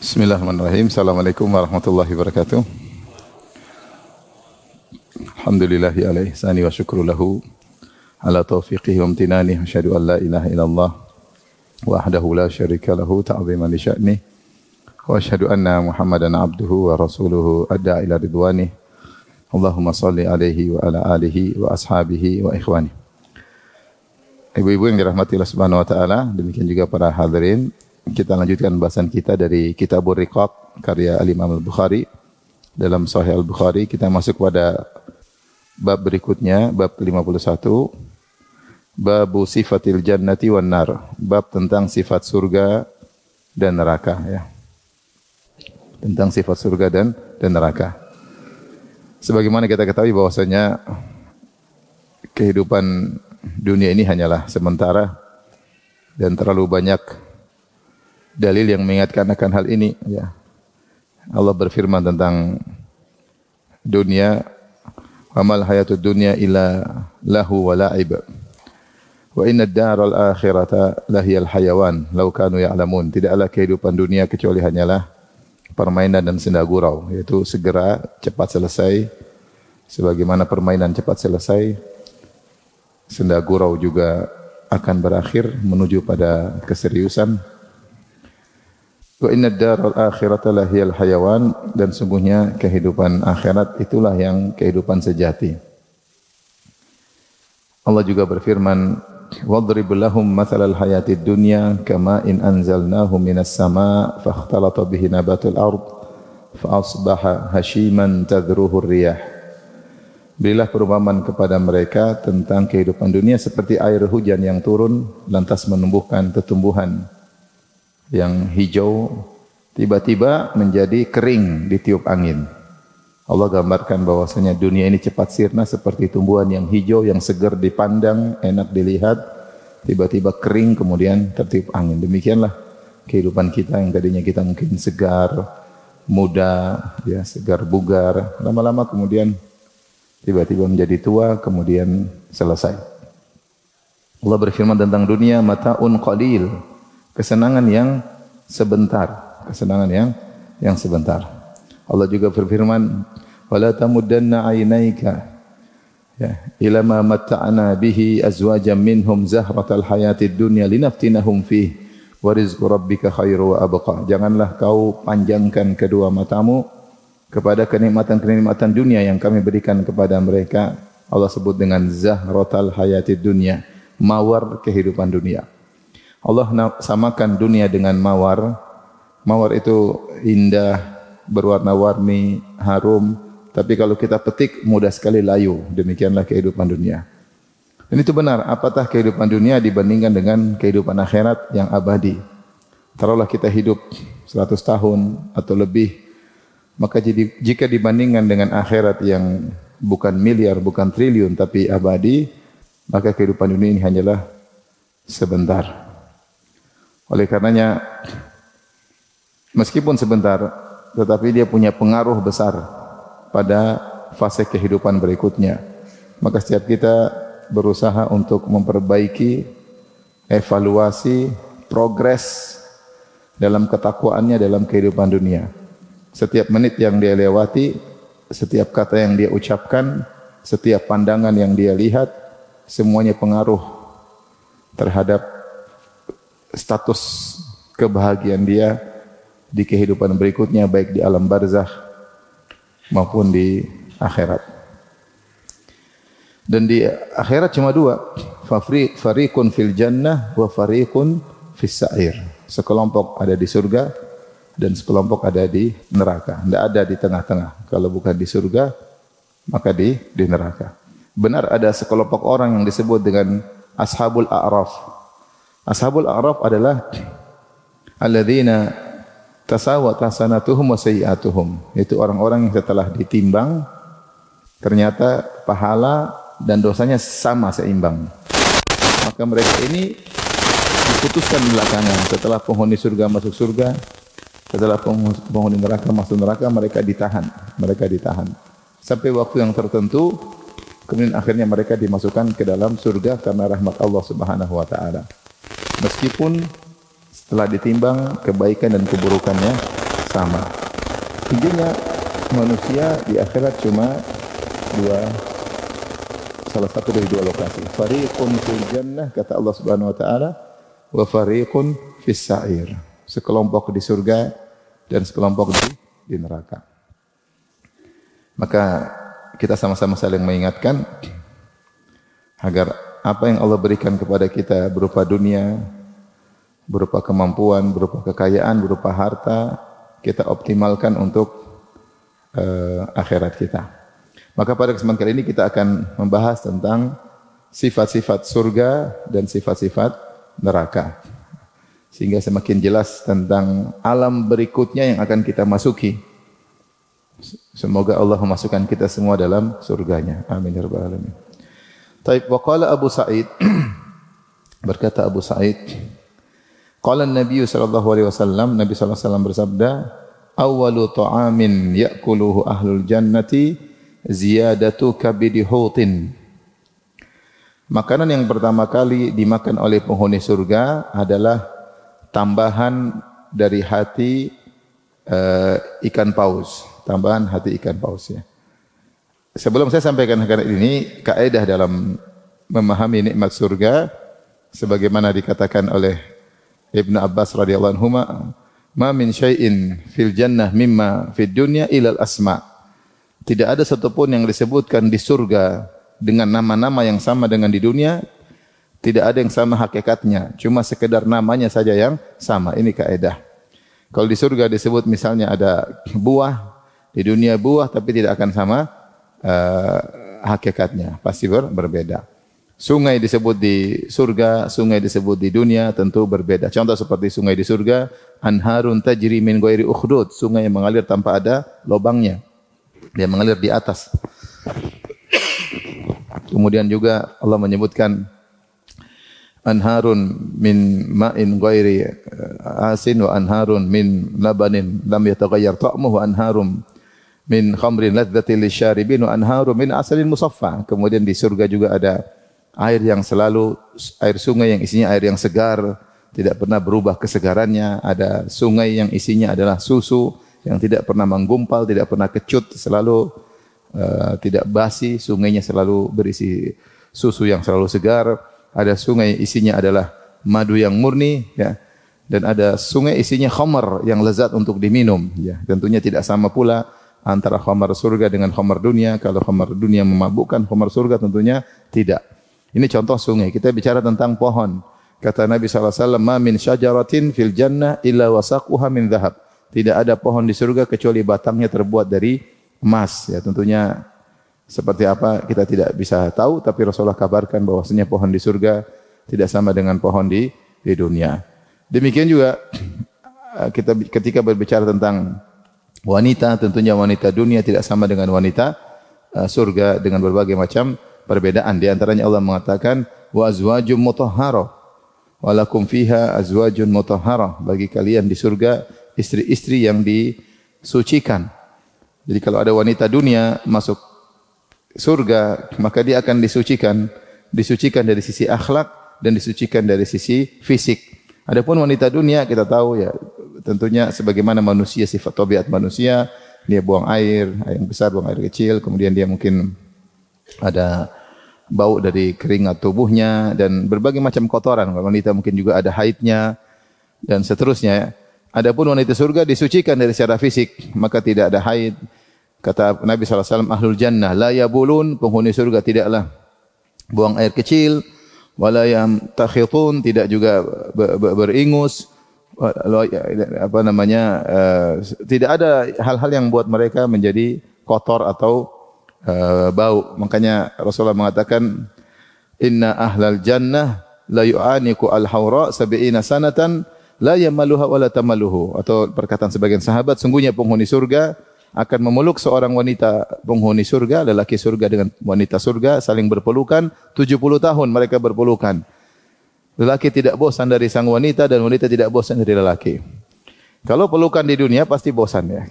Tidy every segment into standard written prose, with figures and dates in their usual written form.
Bismillahirrahmanirrahim. Assalamualaikum warahmatullahi wabarakatuh. Alhamdulillahi ala ihsani wa syukru lahu ala taufiqihi wa amtinani. Asyhadu an la ilaha illallah wahdahu la syarika lahu ta'ziman li sya'ni. Wa asyhadu anna Muhammadan abduhu wa rasuluhu adda ila ridwani. Allahumma salli alaihi wa ala alihi wa ashabihi wa ikhwani. Ibu-ibu yang dirahmati Allah Subhanahu wa taala, demikian juga para hadirin. Kita lanjutkan bahasan kita dari Kitabur Riqaq karya Al-Imam Al-Bukhari. Dalam Sahih Al-Bukhari kita masuk pada bab berikutnya, bab 51. Bab sifatil jannati wan nar, bab tentang sifat surga dan neraka ya. Tentang sifat surga dan neraka. Sebagaimana kita ketahui bahwasanya kehidupan dunia ini hanyalah sementara dan terlalu banyak dalil yang mengingatkan akan hal ini ya. Allah berfirman tentang dunia, "Amal hayatud dunya illa lahu wa la'ib. Wa inna ad-daral akhirata lahiyal hayawan law kanu ya'lamun." Tidaklah kehidupan dunia kecuali hanyalah permainan dan senda gurau, yaitu segera cepat selesai. Sebagaimana permainan cepat selesai, senda gurau juga akan berakhir menuju pada keseriusan. Wa inna ad-daral akhirata lahiyal hayawan, dan sungguhnya kehidupan akhirat itulah yang kehidupan sejati. Allah juga berfirman, "Wadrib lahum mathalal hayatid dunya kama in anzalnahu minas sama' fakhtalata bihi nabatul ard fa asbaha hashiman tadruhu riyah." Berilah perumpamaan kepada mereka tentang kehidupan dunia seperti air hujan yang turun lantas menumbuhkan tumbuhan yang hijau tiba-tiba menjadi kering ditiup angin. Allah gambarkan bahwasanya dunia ini cepat sirna seperti tumbuhan yang hijau yang segar dipandang, enak dilihat, tiba-tiba kering kemudian tertiup angin. Demikianlah kehidupan kita yang tadinya kita mungkin segar, muda, ya segar bugar, lama-lama kemudian tiba-tiba menjadi tua, kemudian selesai. Allah berfirman tentang dunia, mata'un qalil, kesenangan yang sebentar, kesenangan yang sebentar. Allah juga berfirman, wala tamuddanna 'ainaika ya ila ma matta'na bihi azwajan minhum zahratal hayatid dunya linaftinahum fihi wa rizqu rabbika khairu wa abqa. Janganlah kau panjangkan kedua matamu kepada kenikmatan-kenikmatan dunia yang kami berikan kepada mereka. Allah sebut dengan zahratal hayatid dunya, mawar kehidupan dunia. Allah samakan dunia dengan mawar. Mawar itu indah, berwarna-warni, harum, tapi kalau kita petik mudah sekali layu. Demikianlah kehidupan dunia. Dan itu benar, apatah kehidupan dunia dibandingkan dengan kehidupan akhirat yang abadi. Taruhlah kita hidup 100 tahun atau lebih, maka jika dibandingkan dengan akhirat yang bukan miliar, bukan triliun, tapi abadi, maka kehidupan dunia ini hanyalah sebentar. Oleh karenanya, meskipun sebentar, tetapi dia punya pengaruh besar pada fase kehidupan berikutnya. Maka setiap kita berusaha untuk memperbaiki, evaluasi, progres dalam ketakwaannya dalam kehidupan dunia. Setiap menit yang dia lewati, setiap kata yang dia ucapkan, setiap pandangan yang dia lihat, semuanya pengaruh terhadap status kebahagiaan dia di kehidupan berikutnya, baik di alam barzakh maupun di akhirat. Dan di akhirat cuma dua, fariqun fil jannah wa fariqun fis sa'ir. Sekelompok ada di surga dan sekelompok ada di neraka. Tidak ada di tengah-tengah. Kalau bukan di surga, maka di neraka. Benar ada sekelompok orang yang disebut dengan Ashabul A'raf. Ashabul A'raf adalah alladzina tasawat hasanatuhum wa sayyi'atuhum. Itu orang-orang yang setelah ditimbang ternyata pahala dan dosanya sama seimbang. Maka mereka ini diputuskan belakangan. Setelah penghuni surga masuk surga, setelah penghuni neraka masuk neraka, mereka ditahan. Mereka ditahan sampai waktu yang tertentu, kemudian akhirnya mereka dimasukkan ke dalam surga karena rahmat Allah Subhanahu wa taala. Meskipun setelah ditimbang kebaikan dan keburukannya sama. Intinya manusia di akhirat cuma salah satu dari dua lokasi. Fariqun fil jannah kata Allah Subhanahu wa taala wa fariqun fis sa'ir. Sekelompok di surga dan sekelompok di neraka. Maka kita sama-sama saling mengingatkan agar apa yang Allah berikan kepada kita berupa dunia, berupa kemampuan, berupa kekayaan, berupa harta, kita optimalkan untuk akhirat kita. Maka pada kesempatan kali ini kita akan membahas tentang sifat-sifat surga dan sifat-sifat neraka. Sehingga semakin jelas tentang alam berikutnya yang akan kita masuki. Semoga Allah memasukkan kita semua dalam surganya. Amin ya rabbal alamin. Taib wa qala Abu Sa'id berkata Abu Sa'id qala Nabi sallallahu alaihi wasallam Nabi sallallahu alaihi wasallam bersabda awwalu ta'amin ya'kuluhu ahlul jannati ziyadatu kabidi hutin. Makanan yang pertama kali dimakan oleh penghuni surga adalah tambahan dari hati ikan paus, tambahan hati ikan paus ya. Sebelum saya sampaikan ini, kaidah dalam memahami nikmat surga sebagaimana dikatakan oleh Ibnu Abbas radhiyallahu anhu, "Ma min syai'in fil jannah mimma fid dunya ilal asma." Tidak ada satupun yang disebutkan di surga dengan nama-nama yang sama dengan di dunia, tidak ada yang sama hakikatnya, cuma sekedar namanya saja yang sama. Ini kaidah. Kalau di surga disebut misalnya ada buah, di dunia buah tapi tidak akan sama hakikatnya, pasti berbeda. Sungai disebut di surga, sungai disebut di dunia tentu berbeda. Contoh seperti sungai di surga, anharun tajri min ghairi ukhdud, sungai yang mengalir tanpa ada lubangnya. Dia mengalir di atas. Kemudian juga Allah menyebutkan anharun min ma'in ghairi asin wa anharun min labanin lam yataghayyar ta'muhu wa anharum min khamrin ladzatil lisyaribin wa anharum min asalin musaffa. Kemudian di surga juga ada air yang selalu air sungai yang isinya air yang segar, tidak pernah berubah kesegarannya. Ada sungai yang isinya adalah susu yang tidak pernah menggumpal, tidak pernah kecut, selalu tidak basi, sungainya selalu berisi susu yang selalu segar. Ada sungai isinya adalah madu yang murni ya. Dan ada sungai isinya khamar yang lezat untuk diminum ya. Tentunya tidak sama pula antara khamar surga dengan khamar dunia. Kalau khamar dunia memabukkan, khamar surga tentunya tidak. Ini contoh sungai. Kita bicara tentang pohon. Kata Nabi sallallahu alaihi wasallam, "Ma min syajaratin fil jannah illa wasaquha min dhahab." Tidak ada pohon di surga kecuali batangnya terbuat dari emas. Ya, tentunya seperti apa kita tidak bisa tahu, tapi Rasulullah kabarkan bahwasanya pohon di surga tidak sama dengan pohon di dunia. Demikian juga kita ketika berbicara tentang wanita, tentunya wanita dunia tidak sama dengan wanita surga dengan berbagai macam perbedaan. Di antaranya Allah mengatakan wa azwajum mutahharah wa lakum fiha azwajun mutahharah. Bagi kalian di surga istri-istri yang disucikan. Jadi kalau ada wanita dunia masuk surga, maka dia akan disucikan dari sisi akhlak dan disucikan dari sisi fisik. Adapun wanita dunia kita tahu ya, tentunya sebagaimana manusia, sifat tabiat manusia, dia buang air yang besar, buang air kecil, kemudian dia mungkin ada bau dari keringat tubuhnya dan berbagai macam kotoran. Wanita mungkin juga ada haidnya dan seterusnya. Adapun wanita surga disucikan dari secara fisik, maka tidak ada haid. Kata Nabi SAW, ahlul jannah la yabulun, penghuni surga tidaklah buang air kecil, wala yamtakhitun, tidak juga beringus, tidak ada hal-hal yang buat mereka menjadi kotor atau bau. Makanya Rasulullah mengatakan, inna ahlal jannah la yu'aniku al-hawra sab'ina sanatan la yamaluha wa la tamaluhu. Atau perkataan sebagian sahabat, sungguhnya penghuni surga akan memeluk seorang wanita penghuni surga, lelaki surga dengan wanita surga saling berpelukan 70 tahun mereka berpelukan. Lelaki tidak bosan dari sang wanita dan wanita tidak bosan dari lelaki. Kalau pelukan di dunia pasti bosan ya.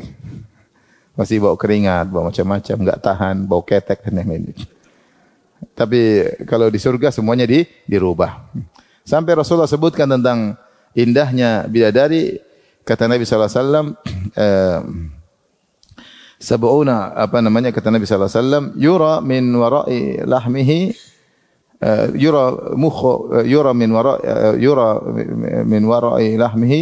Pasti bau keringat, bau macam-macam, enggak tahan, bau ketek dan yang lain. Tapi kalau di surga semuanya dirubah. Sampai Rasulullah sebutkan tentang indahnya bidadari, Kata Nabi sallallahu alaihi wasallam, sab'una apa namanya, kata Nabi sallallahu alaihi wasallam, yura min wara'i lahmihi yura min wara'i lahmihi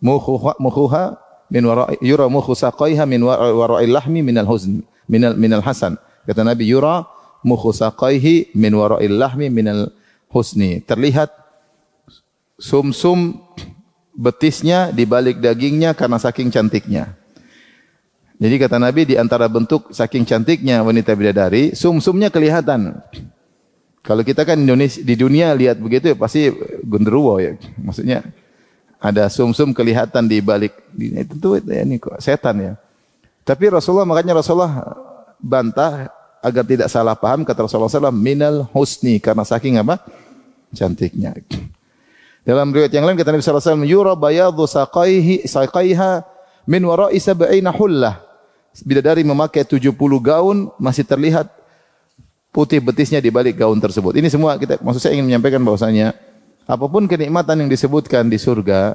mukhuha min wara'i yura mukhu saqaiha min wara'i lahmi min al-huzn min al-hasan. Kata Nabi, yura mukhu saqaihi min wara'i lahmi min al-husni. Terlihat sumsum betisnya di balik dagingnya karena saking cantiknya. Jadi kata Nabi, di antara bentuk saking cantiknya wanita bidadari, sumsumnya kelihatan. Kalau kita kan Indonesia di dunia lihat begitu ya pasti genderuwo ya. Maksudnya ada sumsum kelihatan di balik itu ini kok setan ya. Tapi makanya Rasulullah bantah agar tidak salah paham, kata Rasulullah SAW, minal husni, karena saking apa? Cantiknya. Dalam riwayat yang lain kata Nabi sallallahu alaihi wasallam, yura bayadhu saqaiha min wara'i sab'ina hullah. Bidadari memakai 70 gaun masih terlihat putih betisnya di balik gaun tersebut. Ini semua maksud saya ingin menyampaikan bahwasanya apapun kenikmatan yang disebutkan di surga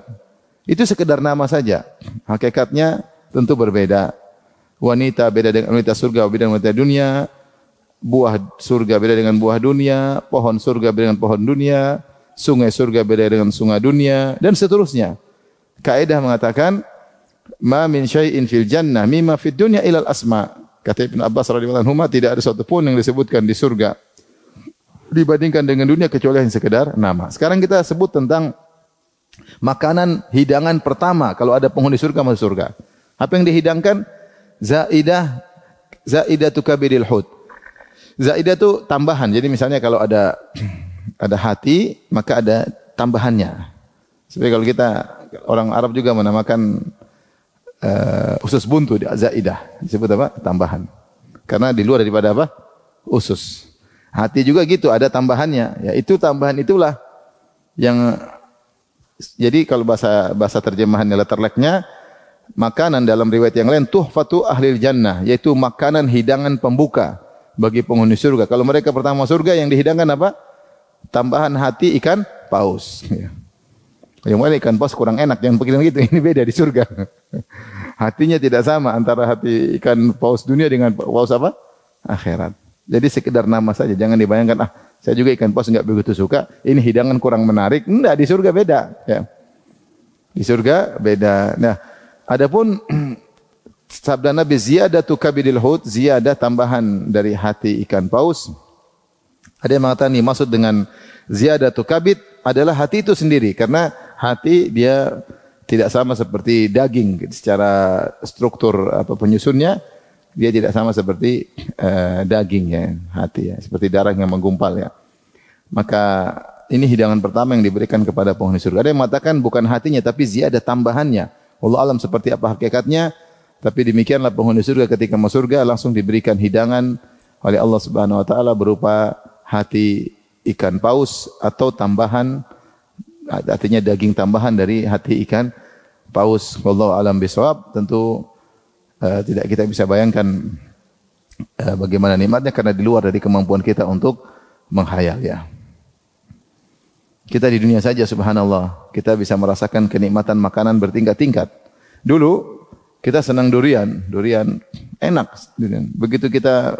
itu sekedar nama saja. Hakikatnya tentu berbeda. Wanita beda dengan wanita surga, beda dengan wanita dunia. Buah surga beda dengan buah dunia, pohon surga beda dengan pohon dunia. Sungai surga beda dengan sungai dunia, dan seterusnya. Kaidah mengatakan, ma min syai'in fil jannah mimma fid dunya ilal asma. Kata Ibnu Abbas radhiyallahu anhu, tidak ada satu pun yang disebutkan di surga dibandingkan dengan dunia kecuali yang sekedar nama. Sekarang kita sebut tentang makanan hidangan pertama kalau ada penghuni surga masuk surga. Apa yang dihidangkan? Zaidatu kabiril hud. Zaidah itu tambahan. Jadi misalnya kalau ada hati, maka ada tambahannya. Seperti kalau kita, orang Arab juga menamakan usus buntu, zaidah. Disebut apa? Tambahan. Karena di luar daripada apa? Usus. Hati juga gitu, ada tambahannya. Ya, itu tambahan itulah yang, jadi kalau bahasa terjemahannya letterleknya, makanan dalam riwayat yang lain, tuhfatu ahlil jannah, yaitu makanan hidangan pembuka bagi penghuni surga. Kalau mereka pertama surga, yang dihidangkan apa? Tambahan hati ikan paus. Yang mana ikan paus kurang enak, jangan pikirin gitu. Ini beda di surga. Hatinya tidak sama antara hati ikan paus dunia dengan paus apa? Akhirat. Jadi sekedar nama saja. Jangan dibayangkan, saya juga ikan paus enggak begitu suka. Ini hidangan kurang menarik. Enggak, di surga beda. Ya. Di surga beda. Nah, adapun sabda Nabi, ziyadatu kabidil hut, ziyadah tambahan dari hati ikan paus. Ada yang mengatakan ini maksud dengan ziyadatu kabid adalah hati itu sendiri, karena hati dia tidak sama seperti daging secara struktur penyusunnya, dia tidak sama seperti daging ya, hati ya, seperti darah yang menggumpal ya. Maka ini hidangan pertama yang diberikan kepada penghuni surga. Ada yang mengatakan bukan hatinya tapi ziyadah tambahannya. Wallahu alam seperti apa hakikatnya, tapi demikianlah penghuni surga ketika masuk surga langsung diberikan hidangan oleh Allah Subhanahu wa taala berupa hati ikan paus atau tambahan, artinya daging tambahan dari hati ikan paus. Wallahu alam bisawab. Tentu tidak kita bisa bayangkan bagaimana nikmatnya, karena di luar dari kemampuan kita untuk menghayal ya. Kita di dunia saja subhanallah, kita bisa merasakan kenikmatan makanan bertingkat-tingkat. Dulu kita senang durian enak. Begitu kita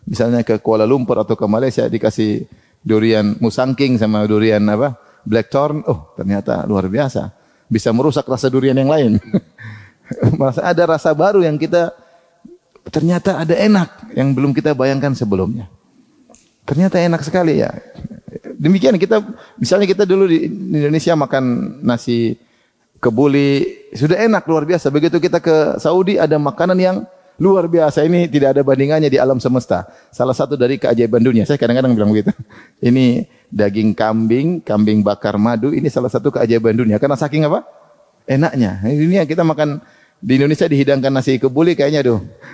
misalnya ke Kuala Lumpur atau ke Malaysia dikasih durian musangking sama durian blackthorn, ternyata luar biasa. Bisa merusak rasa durian yang lain. Merasa ada rasa baru yang kita ternyata ada enak yang belum kita bayangkan sebelumnya. Ternyata enak sekali ya. Demikian misalnya kita dulu di Indonesia makan nasi kebuli sudah enak luar biasa. Begitu kita ke Saudi ada makanan yang luar biasa, ini tidak ada bandingannya di alam semesta. Salah satu dari keajaiban dunia. Saya kadang-kadang bilang begitu. Ini daging kambing bakar madu, ini salah satu keajaiban dunia. Karena saking apa? Enaknya. Ini kita makan di Indonesia dihidangkan nasi kebuli kayaknya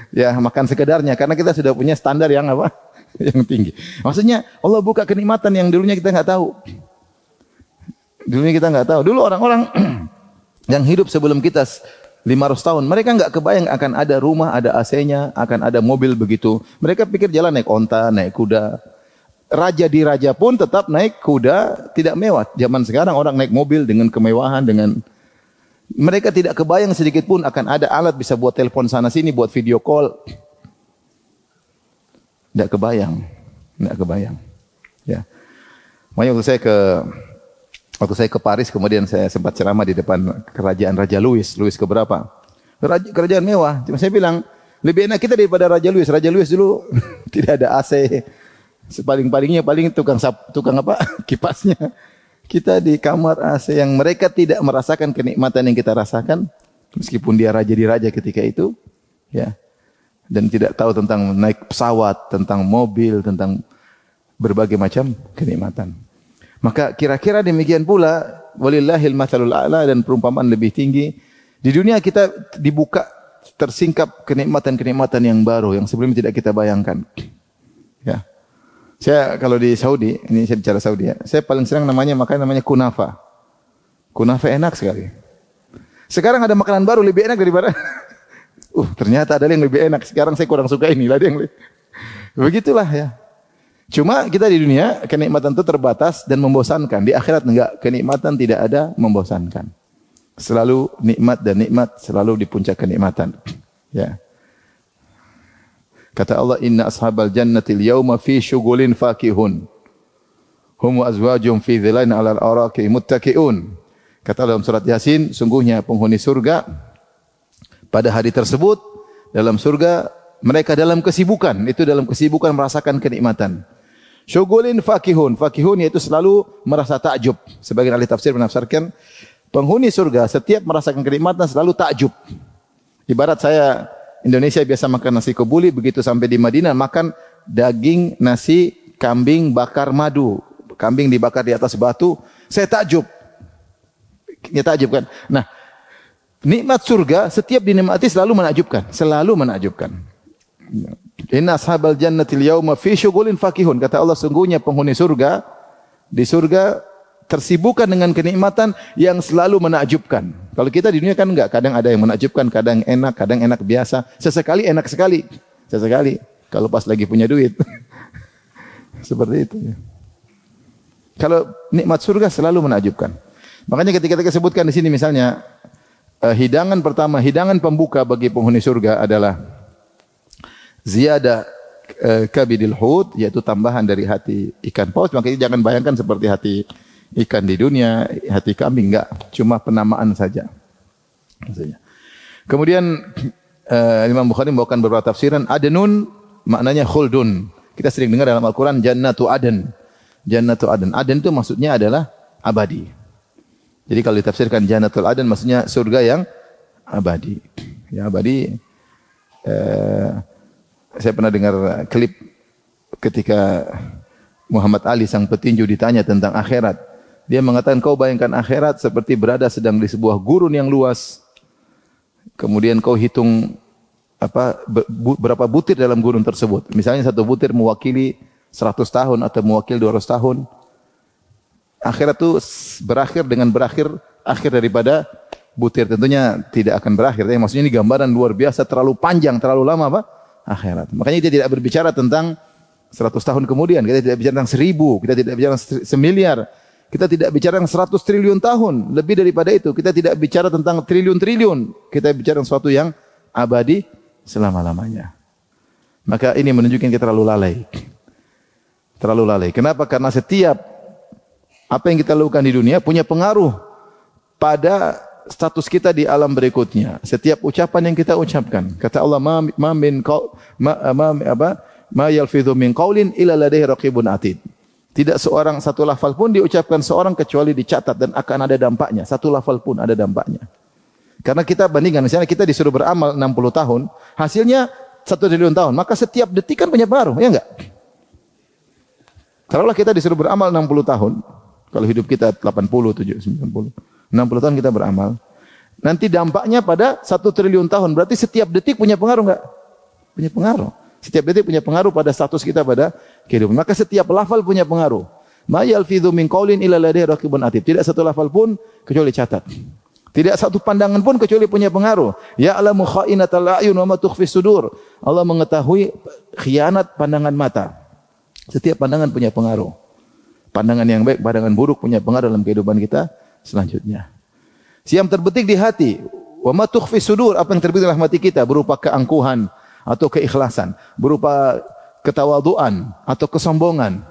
ya makan sekedarnya. Karena kita sudah punya standar yang apa? Yang tinggi. Maksudnya Allah buka kenikmatan yang dulunya kita nggak tahu. Dulunya kita nggak tahu. Dulu orang-orang yang hidup sebelum kita 500 tahun, mereka enggak kebayang akan ada rumah, ada AC-nya, akan ada mobil begitu. Mereka pikir jalan naik onta, naik kuda. Raja di raja pun tetap naik kuda, tidak mewah. Zaman sekarang orang naik mobil dengan kemewahan, dengan Mereka tidak kebayang sedikit pun akan ada alat bisa buat telepon sana sini, buat video call. Tidak kebayang. Tidak kebayang. Ya. Makanya waktu saya ke Paris, kemudian saya sempat ceramah di depan kerajaan Raja Louis keberapa? Kerajaan mewah. Cuma saya bilang, lebih enak kita daripada Raja Louis. Raja Louis dulu tidak ada AC. Sepaling-palingnya paling tukang kipasnya. Kita di kamar AC yang mereka tidak merasakan kenikmatan yang kita rasakan, meskipun dia raja di raja ketika itu, ya, dan tidak tahu tentang naik pesawat, tentang mobil, tentang berbagai macam kenikmatan. Maka kira-kira demikian pula, walillahil matsalul a'la, dan perumpamaan lebih tinggi. Di dunia kita dibuka, tersingkap kenikmatan-kenikmatan yang baru, yang sebelumnya tidak kita bayangkan. Ya. Saya kalau di Saudi, ini saya bicara Saudi ya, saya paling senang makan namanya kunafa. Kunafa enak sekali. Sekarang ada makanan baru lebih enak daripada, ternyata ada yang lebih enak. Sekarang saya kurang suka ini, ada yang lebih. Begitulah ya. Cuma kita di dunia, kenikmatan itu terbatas dan membosankan. Di akhirat enggak, kenikmatan tidak ada membosankan. Selalu nikmat dan nikmat selalu di puncak kenikmatan. Ya. Kata Allah, inna ashabal jannatil yawma fi syughulin fakihun. Hum wa azwajum fi dhilain 'alal araqi muttaqiun. Kata dalam surat Yasin, sungguhnya penghuni surga pada hari tersebut dalam surga mereka dalam kesibukan, itu dalam kesibukan merasakan kenikmatan. Syughulin fakihun, fakihun yaitu selalu merasa takjub. Sebagian ahli tafsir menafsirkan penghuni surga setiap merasakan kenikmatan selalu takjub. Ibarat saya Indonesia biasa makan nasi kebuli, begitu sampai di Madinah makan daging nasi kambing bakar madu. Kambing dibakar di atas batu, saya takjub. Ya takjub kan. Nah, nikmat surga setiap dinikmati selalu menakjubkan, selalu menakjubkan. Inna ashabal jannatil yauma fi syughulin fakihun. Kata Allah, sungguhnya penghuni surga di surga tersibukkan dengan kenikmatan yang selalu menakjubkan. Kalau kita di dunia kan enggak, kadang ada yang menakjubkan, kadang enak biasa. Sesekali enak sekali. Sesekali kalau pas lagi punya duit. Seperti itu. Kalau nikmat surga selalu menakjubkan. Makanya ketika kita sebutkan di sini misalnya hidangan pertama, hidangan pembuka bagi penghuni surga adalah ziyadah kabidil hut, yaitu tambahan dari hati ikan paus. Makanya jangan bayangkan seperti hati ikan di dunia, hati kambing, enggak, cuma penamaan saja. Kemudian Imam Bukhari membawakan beberapa tafsiran. Adenun maknanya khuldun. Kita sering dengar dalam Al-Quran Jannatu Aden. Jannatu Aden. Aden itu maksudnya adalah abadi. Jadi kalau ditafsirkan Jannatul Aden maksudnya surga yang abadi. Ya abadi. Saya pernah dengar klip ketika Muhammad Ali sang petinju ditanya tentang akhirat. Dia mengatakan, kau bayangkan akhirat seperti berada sedang di sebuah gurun yang luas. Kemudian kau hitung berapa butir dalam gurun tersebut. Misalnya satu butir mewakili 100 tahun atau mewakili 200 tahun. Akhirat itu berakhir akhir daripada butir. Tentunya tidak akan berakhir. Tapi maksudnya ini gambaran luar biasa, terlalu panjang, terlalu lama akhirat. Makanya dia tidak berbicara tentang 100 tahun kemudian. Kita tidak bicara tentang 1000. Kita tidak bicara 1.000.000.000. Kita tidak bicara tentang 100 triliun tahun. Lebih daripada itu. Kita tidak bicara tentang triliun-triliun. Kita bicara tentang sesuatu yang abadi selama-lamanya. Maka ini menunjukkan kita terlalu lalai. Terlalu lalai. Kenapa? Karena setiap apa yang kita lakukan di dunia punya pengaruh pada status kita di alam berikutnya. Setiap ucapan yang kita ucapkan. Kata Allah, ma yalfidhu min qaulin illa ladaihi raqibun atid. Tidak satu lafal pun diucapkan seorang kecuali dicatat dan akan ada dampaknya. Satu lafal pun ada dampaknya. Karena kita bandingkan, misalnya kita disuruh beramal 60 tahun, hasilnya 1 triliun tahun. Maka setiap detik kan punya pengaruh, ya enggak? Taruhlah kita disuruh beramal 60 tahun. Kalau hidup kita 80, 70, 90. 60 tahun kita beramal. Nanti dampaknya pada 1 triliun tahun. Berarti setiap detik punya pengaruh enggak? Punya pengaruh. Setiap detik punya pengaruh pada status kita pada kehidupan. Maka setiap lafal punya pengaruh. Ma yalfidhu min qaulin illa ladaihi raqibun atid. Tidak satu lafal pun kecuali catat. Tidak satu pandangan pun kecuali punya pengaruh. Ya'lamu kha'inatal a'yun wa ma tukhfi sudur. Allah mengetahui khianat pandangan mata. Setiap pandangan punya pengaruh. Pandangan yang baik, pandangan buruk punya pengaruh dalam kehidupan kita selanjutnya. Yang terbetik di hati. Wa ma tukhfi sudur, apa yang terbetik dalam hati kita berupa keangkuhan atau keikhlasan, berupa ketawaduan atau kesombongan,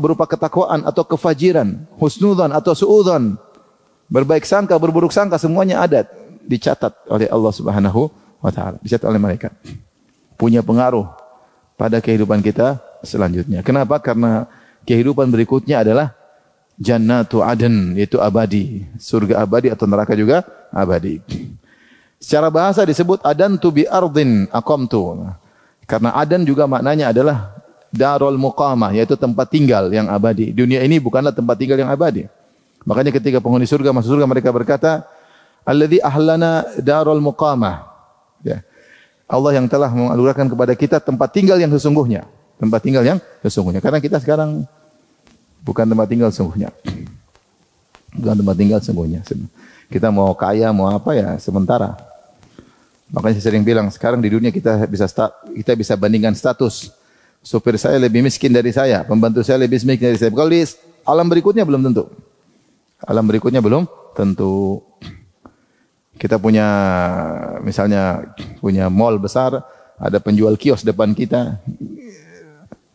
berupa ketakwaan atau kefajiran, husnudzan atau suudzon, berbaik sangka, berburuk sangka, semuanya ada dicatat oleh Allah Subhanahu wa taala, dicatat oleh malaikat. Punya pengaruh pada kehidupan kita selanjutnya. Kenapa? Karena kehidupan berikutnya adalah jannatu aden, yaitu abadi, surga abadi atau neraka juga abadi. Secara bahasa disebut adantu bi ardin aqamtu. Karena adan juga maknanya adalah darul muqamah, yaitu tempat tinggal yang abadi. Dunia ini bukanlah tempat tinggal yang abadi. Makanya ketika penghuni surga masuk surga, mereka berkata, alladzi ahlana darul muqamah. Ya. Allah yang telah menganugerahkan kepada kita tempat tinggal yang sesungguhnya. Tempat tinggal yang sesungguhnya. Karena kita sekarang bukan tempat tinggal sesungguhnya. Bukan tempat tinggal sesungguhnya. Kita mau kaya, mau apa ya, sementara. Makanya saya sering bilang, sekarang di dunia kita bisa bandingkan status. Supir saya lebih miskin dari saya, pembantu saya lebih miskin dari saya. Kalau di alam berikutnya belum tentu. Alam berikutnya belum tentu. Kita punya, misalnya punya mall besar, ada penjual kios depan kita.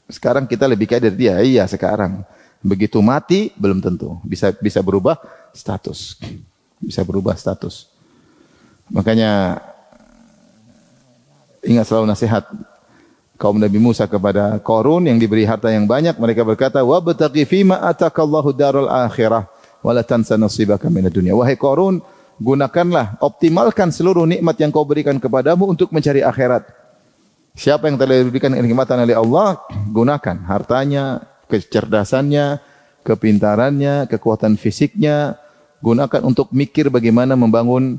Sekarang kita lebih kaya dari dia. Iya, sekarang. Begitu mati belum tentu. Bisa berubah status. Bisa berubah status. Makanya ingat selalu nasihat kaum Nabi Musa kepada Qarun yang diberi harta yang banyak. Mereka berkata, wabtaghi fima atakallahu darul akhirah wa la tansa nasibaka minad dunya. Wahai Qarun, gunakanlah, optimalkan seluruh nikmat yang kau berikan kepadamu untuk mencari akhirat. Siapa yang telah diberikan kenikmatan oleh Allah, gunakan hartanya, kecerdasannya, kepintarannya, kekuatan fisiknya, gunakan untuk mikir bagaimana membangun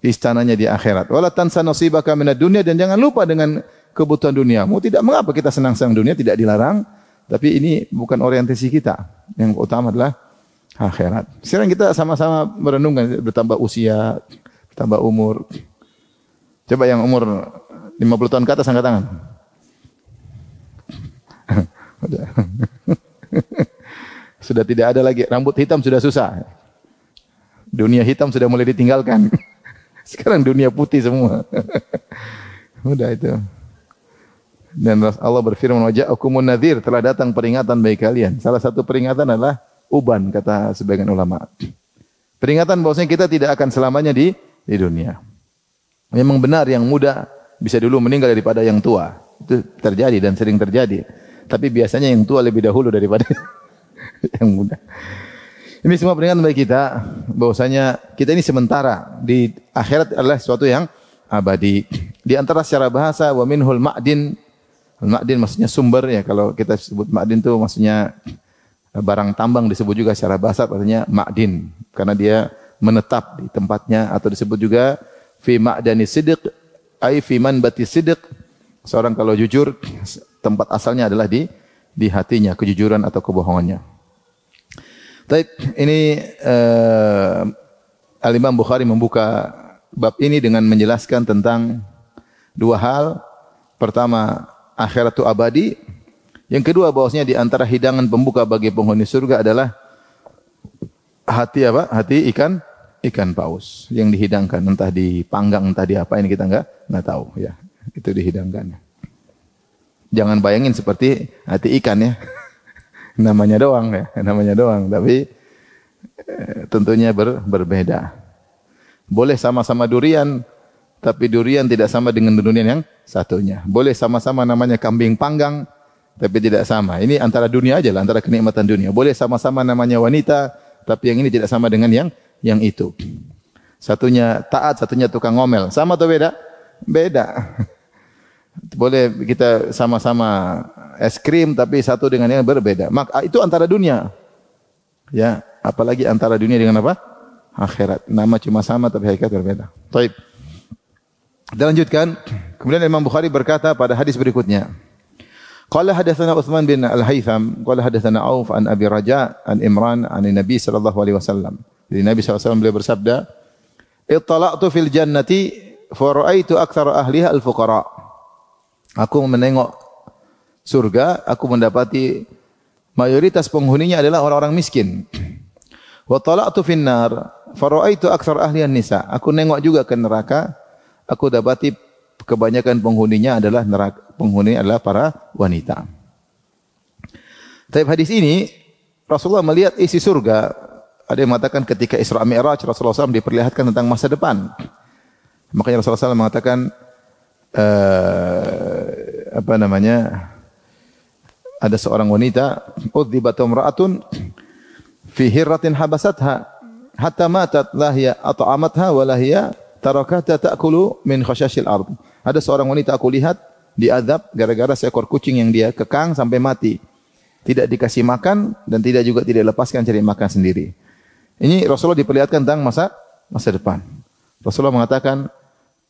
istananya di akhirat. Wala tansa nasibaka minad dunya, dan jangan lupa dengan kebutuhan duniamu. Tidak mengapa kita senang-senang dunia, tidak dilarang, tapi ini bukan orientasi kita. Yang utama adalah akhirat. Sekarang kita sama-sama merenungkan, bertambah usia, bertambah umur. Coba yang umur 50 tahun ke atas angkat tangan. Sudah tidak ada lagi, rambut hitam sudah susah. Dunia hitam sudah mulai ditinggalkan. Sekarang dunia putih semua. Udah itu. Dan Allah berfirman, waja'akumun nadhir, telah datang peringatan bagi kalian. Salah satu peringatan adalah uban, kata sebagian ulama. Peringatan bahwasanya kita tidak akan selamanya di dunia. Memang benar yang muda bisa dulu meninggal daripada yang tua. Itu terjadi dan sering terjadi. Tapi biasanya yang tua lebih dahulu daripada yang muda. Ini semua peringatan bagi kita bahwasanya kita ini sementara, di akhirat adalah sesuatu yang abadi. Di antara secara bahasa wa minhul ma'din. Ma'din maksudnya sumber ya, kalau kita sebut ma'din itu maksudnya barang tambang, disebut juga secara bahasa maksudnya ma'din karena dia menetap di tempatnya, atau disebut juga fi ma'dani sidq ai fi manbati sidq. Seorang kalau jujur, tempat asalnya adalah di hatinya, kejujuran atau kebohongannya. Baik, ini Al-Imam Bukhari membuka bab ini dengan menjelaskan tentang dua hal. Pertama, akhirat itu abadi. Yang kedua, bahwasanya di antara hidangan pembuka bagi penghuni surga adalah hati apa? Hati ikan paus yang dihidangkan, entah dipanggang, entah di apa, ini kita enggak tahu ya. Itu dihidangkan. Jangan bayangin seperti hati ikan ya. Namanya doang, tapi tentunya berbeda. Boleh sama-sama durian, tapi durian tidak sama dengan durian yang satunya. Boleh sama-sama namanya kambing panggang, tapi tidak sama. Ini antara dunia aja lah, antara kenikmatan dunia. Boleh sama-sama namanya wanita, tapi yang ini tidak sama dengan yang itu. Satunya taat, satunya tukang ngomel. Sama atau beda? Beda. Boleh kita sama-sama es krim, tapi satu dengan yang berbeda. Maka itu antara dunia. Ya, apalagi antara dunia dengan apa? Akhirat. Nama cuma sama tapi hakikat berbeda. Baik. Kita lanjutkan. Kemudian Imam Bukhari berkata pada hadis berikutnya. Qala hadatsana Utsman bin Al-Haytham, qala hadatsana Auf an Abi Raja an Imran an Nabi sallallahu alaihi wasallam. Jadi Nabi sallallahu alaihi wasallam beliau bersabda, "Ittala'tu fil jannati fa ra'aitu aktsara ahliha al-fuqara." Aku menengok surga, aku mendapati mayoritas penghuninya adalah orang-orang miskin. Wa tala'tu finnar, Faraitu aktsar ahlian nisa. Aku nengok juga ke neraka, aku dapati kebanyakan penghuninya adalah penghuni adalah para wanita. Tapi hadis ini Rasulullah melihat isi surga. Ada yang mengatakan ketika Isra Mi'raj Rasulullah SAW diperlihatkan tentang masa depan. Makanya Rasulullah SAW mengatakan ada seorang wanita udzibat imra'atun fi hirratin habasatha hatta matat la hiya at'amatha wa la hiya tarakatha ta'kulu min khashashil ard. Ada seorang wanita aku lihat diazab gara-gara seekor kucing yang dia kekang sampai mati. Tidak dikasih makan dan tidak lepaskan cari makan sendiri. Ini Rasulullah diperlihatkan tentang masa depan. Rasulullah mengatakan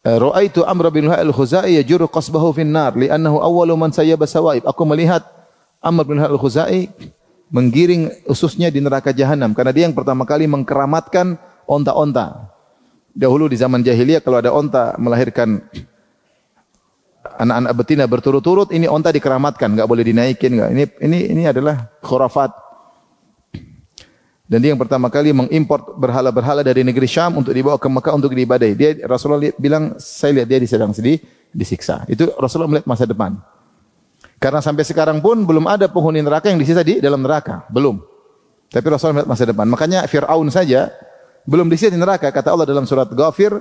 Ra'aitu Amr bin Luhai al-Khuzai yajuru qasbahu fin nar li'annahu awwalu man sayyaba sawaib. Aku melihat Amr bin Luhai al-Khuzai menggiring ususnya di neraka jahanam karena dia yang pertama kali mengkeramatkan onta-onta. Dahulu di zaman jahiliyah kalau ada onta melahirkan anak-anak betina berturut-turut, ini onta dikeramatkan, enggak boleh dinaikin, enggak. Ini adalah khurafat. Dan dia yang pertama kali mengimport berhala-berhala dari negeri Syam untuk dibawa ke Mekah untuk diibadahi. Rasulullah bilang, saya lihat dia sedang disiksa. Itu Rasulullah melihat masa depan. Karena sampai sekarang pun belum ada penghuni neraka yang disisa di dalam neraka, belum. Tapi Rasulullah melihat masa depan. Makanya Fir'aun saja belum disisa di neraka. Kata Allah dalam surat Ghafir,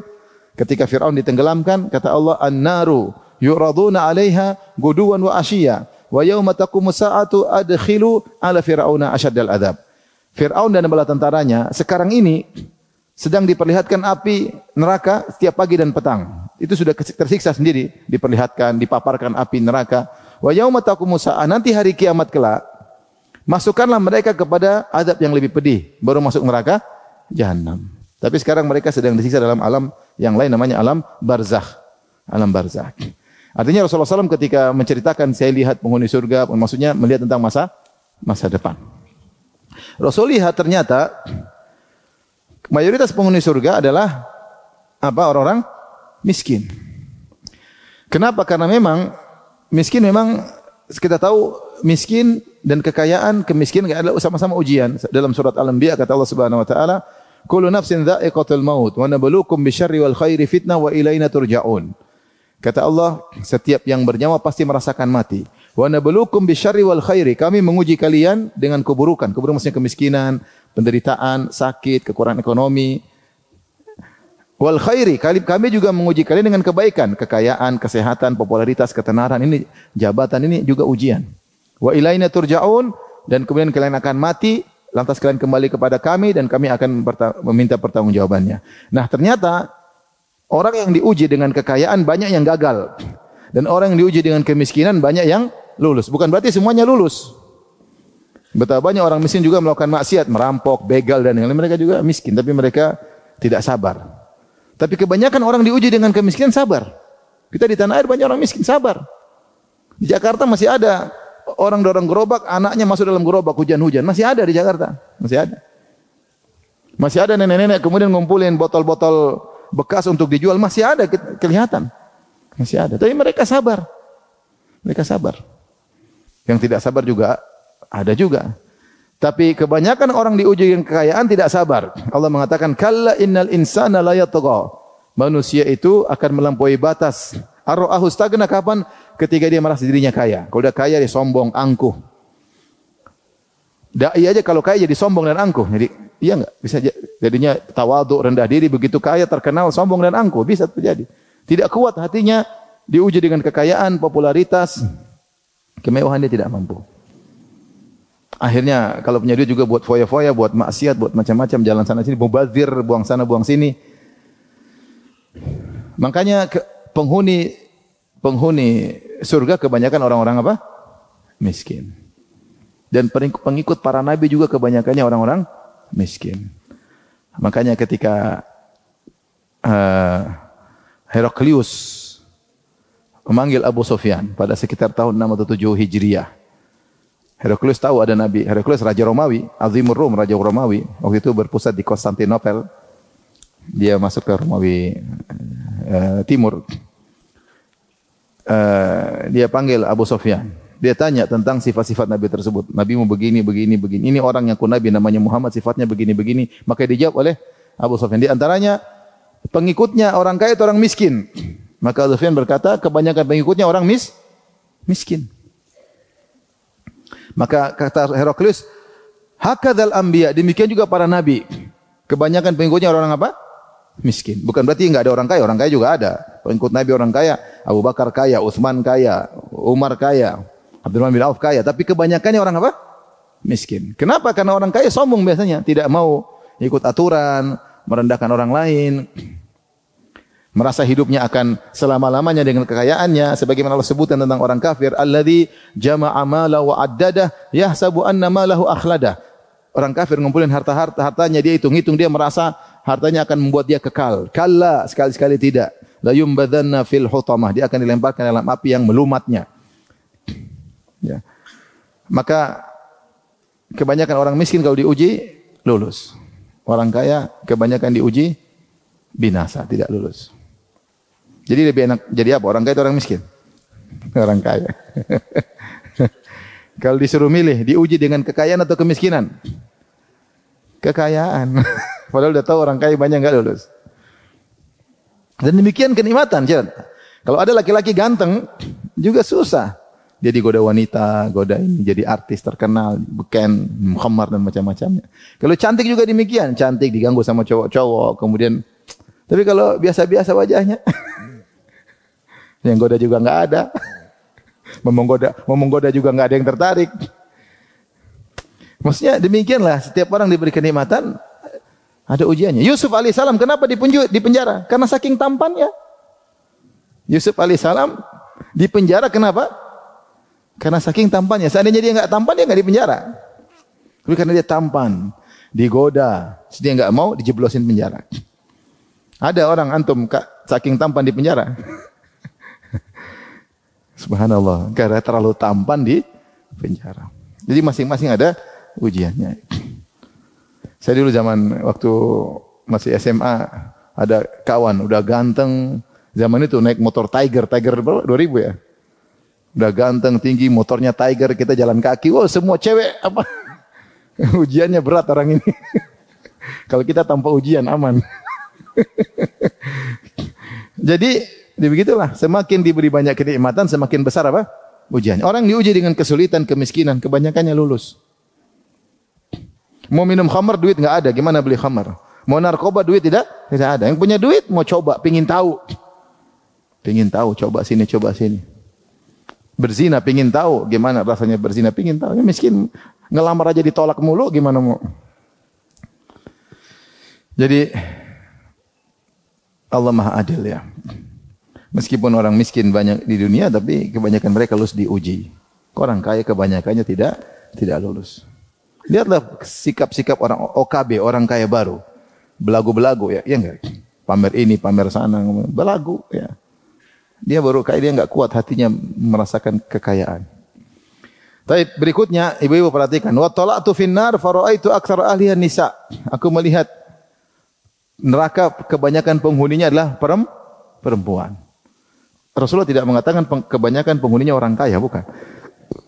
ketika Fir'aun ditenggelamkan, kata Allah, "An-naru yuraduna 'alaiha guduwan wa ashiya, wa yauma taqumus sa'atu adkhilu 'ala fir'auna asyaddal adzab." Fir'aun dan bala tentaranya sekarang ini sedang diperlihatkan api neraka setiap pagi dan petang. Itu sudah tersiksa sendiri, diperlihatkan, dipaparkan api neraka. Wa yauma taqumus sa'ah, nanti hari kiamat kelak, masukkanlah mereka kepada azab yang lebih pedih, baru masuk neraka jahanam. Tapi sekarang mereka sedang disiksa dalam alam yang lain, namanya alam barzakh. Alam barzakh. Artinya Rasulullah SAW ketika menceritakan saya lihat penghuni surga, maksudnya melihat tentang masa depan. Rasul lihat ternyata mayoritas penghuni surga adalah orang-orang miskin. Kenapa? Karena memang miskin memang kita tahu miskin dan kekayaan, kemiskinan adalah sama-sama ujian. Dalam surat Al-Anbiya kata Allah Subhanahu wa taala, "Kullu nafsin dha'iqatul maut wa nabluukum bisyarri wal khairi fitnah wa ilaina turja'un." Kata Allah, setiap yang bernyawa pasti merasakan mati. Wa nabluukum bisyarri wal khairi. Kami menguji kalian dengan keburukan. Keburukan maksudnya kemiskinan, penderitaan, sakit, kekurangan ekonomi. Wal khairi, kami juga menguji kalian dengan kebaikan, kekayaan, kesehatan, popularitas, ketenaran. Ini jabatan, ini juga ujian. Wa ilaina turja'un, dan kemudian kalian akan mati, lantas kalian kembali kepada kami dan kami akan meminta pertanggungjawabannya. Nah, ternyata orang yang diuji dengan kekayaan banyak yang gagal. Dan orang yang diuji dengan kemiskinan banyak yang lulus. Bukan berarti semuanya lulus. Betapa banyak orang miskin juga melakukan maksiat, merampok, begal dan yang lain. Mereka juga miskin, tapi mereka tidak sabar. Tapi kebanyakan orang diuji dengan kemiskinan sabar. Kita di tanah air banyak orang miskin, sabar. Di Jakarta masih ada orang dorong gerobak, anaknya masuk dalam gerobak hujan-hujan. Masih ada di Jakarta. Masih ada. Masih ada nenek-nenek kemudian ngumpulin botol-botol bekas untuk dijual. Masih ada kelihatan. Masih ada. Tapi mereka sabar. Mereka sabar. Yang tidak sabar juga ada juga. Tapi kebanyakan orang diuji dengan kekayaan tidak sabar. Allah mengatakan, "Kalla innal insana la yatgha." Manusia itu akan melampaui batas. Ar-ra'ahu stagna, kapan? Ketika dia merasa dirinya kaya. Kalau dia kaya dia sombong, angkuh. Dai aja kalau kaya jadi sombong dan angkuh. Jadi iya enggak? Bisa jadinya tawadhu, rendah diri, begitu kaya terkenal sombong dan angkuh, bisa terjadi. Tidak kuat hatinya, diuji dengan kekayaan, popularitas, kemewahan dia tidak mampu. Akhirnya kalau punya duit juga buat foya-foya, buat maksiat, buat macam-macam, jalan sana sini, mubazir, buang sana buang sini. Makanya penghuni surga kebanyakan orang-orang apa? Miskin. Dan pengikut para nabi juga kebanyakannya orang-orang miskin. Makanya ketika Heraklius memanggil Abu Sufyan pada sekitar tahun 6 atau 7 Hijriah. Heraklius tahu ada Nabi. Heraklius Raja Romawi, Azimur Rum, Raja Romawi. Waktu itu berpusat di Konstantinopel. Dia masuk ke Romawi Timur. Dia panggil Abu Sufyan. Dia tanya tentang sifat-sifat Nabi tersebut. Nabi mu begini, begini, begini. Ini orang yang ku Nabi namanya Muhammad, sifatnya begini, begini. Maka dijawab oleh Abu Sufyan. Di antaranya pengikutnya orang kaya atau orang miskin. Maka Abu Sufyan berkata, kebanyakan pengikutnya orang miskin. Maka kata Heraklius, hakadzal anbiya, demikian juga para nabi. Kebanyakan pengikutnya orang apa? Miskin. Bukan berarti enggak ada orang kaya juga ada. Pengikut Nabi orang kaya, Abu Bakar kaya, Utsman kaya, Umar kaya, Abdurrahman bin Auf kaya, tapi kebanyakannya orang apa? Miskin. Kenapa? Karena orang kaya sombong biasanya, tidak mau ikut aturan, merendahkan orang lain. Merasa hidupnya akan selama-lamanya dengan kekayaannya, sebagaimana Allah sebutkan tentang orang kafir, alladzi jama'a mala wa addadah yahsabu anna malahu akhladah. Orang kafir ngumpulin hartanya, dia hitung-hitung, dia merasa hartanya akan membuat dia kekal. Kalla, sekali-sekali tidak. La yumbadanna fil hutamah, dia akan dilemparkan dalam api yang melumatnya. Ya. Maka kebanyakan orang miskin kalau diuji lulus. Orang kaya kebanyakan diuji binasa, tidak lulus. Jadi lebih enak jadi apa? Orang kaya atau orang miskin? Orang kaya. Kalau disuruh milih, diuji dengan kekayaan atau kemiskinan? Kekayaan. Padahal udah tahu orang kaya banyak enggak lulus. Dan demikian kenikmatan. Kalau ada laki-laki ganteng, juga susah. Dia digoda wanita, goda ini, jadi artis terkenal, beken, khamar dan macam-macamnya. Kalau cantik juga demikian, cantik diganggu sama cowok-cowok, kemudian. Tapi kalau biasa-biasa wajahnya, yang goda juga enggak ada. Menggoda juga enggak ada yang tertarik. Maksudnya demikianlah, setiap orang diberi kenikmatan, ada ujiannya. Yusuf alaihissalam kenapa di penjara? Karena saking tampannya. Yusuf alaihissalam di penjara kenapa? Karena saking tampannya. Seandainya dia enggak tampan, dia enggak di penjara. Tapi karena dia tampan, digoda, dia enggak mau dijeblosin penjara. Ada orang antum saking tampan di penjara. Subhanallah, karena terlalu tampan di penjara. Jadi masing-masing ada ujiannya. Saya dulu zaman waktu masih SMA ada kawan udah ganteng. Zaman itu naik motor Tiger berapa? 2000 ya. Udah ganteng, tinggi, motornya Tiger, kita jalan kaki. Wow, semua cewek apa? Ujiannya berat orang ini. Kalau kita tanpa ujian aman. Jadi begitulah, semakin diberi banyak kenikmatan, semakin besar apa? Ujiannya. Orang diuji dengan kesulitan, kemiskinan, kebanyakannya lulus. Mau minum khamar, duit enggak ada, gimana beli khamar? Mau narkoba, duit tidak ada. Yang punya duit mau coba, pengin tahu, coba sini. Berzina, pengin tahu, gimana rasanya berzina, pengin tahu. Ya miskin, ngelamar aja ditolak mulu, gimana mau? Jadi Allah Maha Adil ya. Meskipun orang miskin banyak di dunia, tapi kebanyakan mereka lulus diuji. Orang kaya kebanyakannya tidak lulus. Lihatlah sikap-sikap orang OKB, orang kaya baru. Belagu-belagu ya enggak? Pamer ini, pamer sana, belagu ya. Dia baru kaya, dia enggak kuat hatinya merasakan kekayaan. Tapi berikutnya, ibu-ibu perhatikan. Wa tala'tu finnar fara'aitu aktsara ahliha nisa. Aku melihat neraka kebanyakan penghuninya adalah perempuan. Rasulullah tidak mengatakan kebanyakan penghuninya orang kaya, bukan.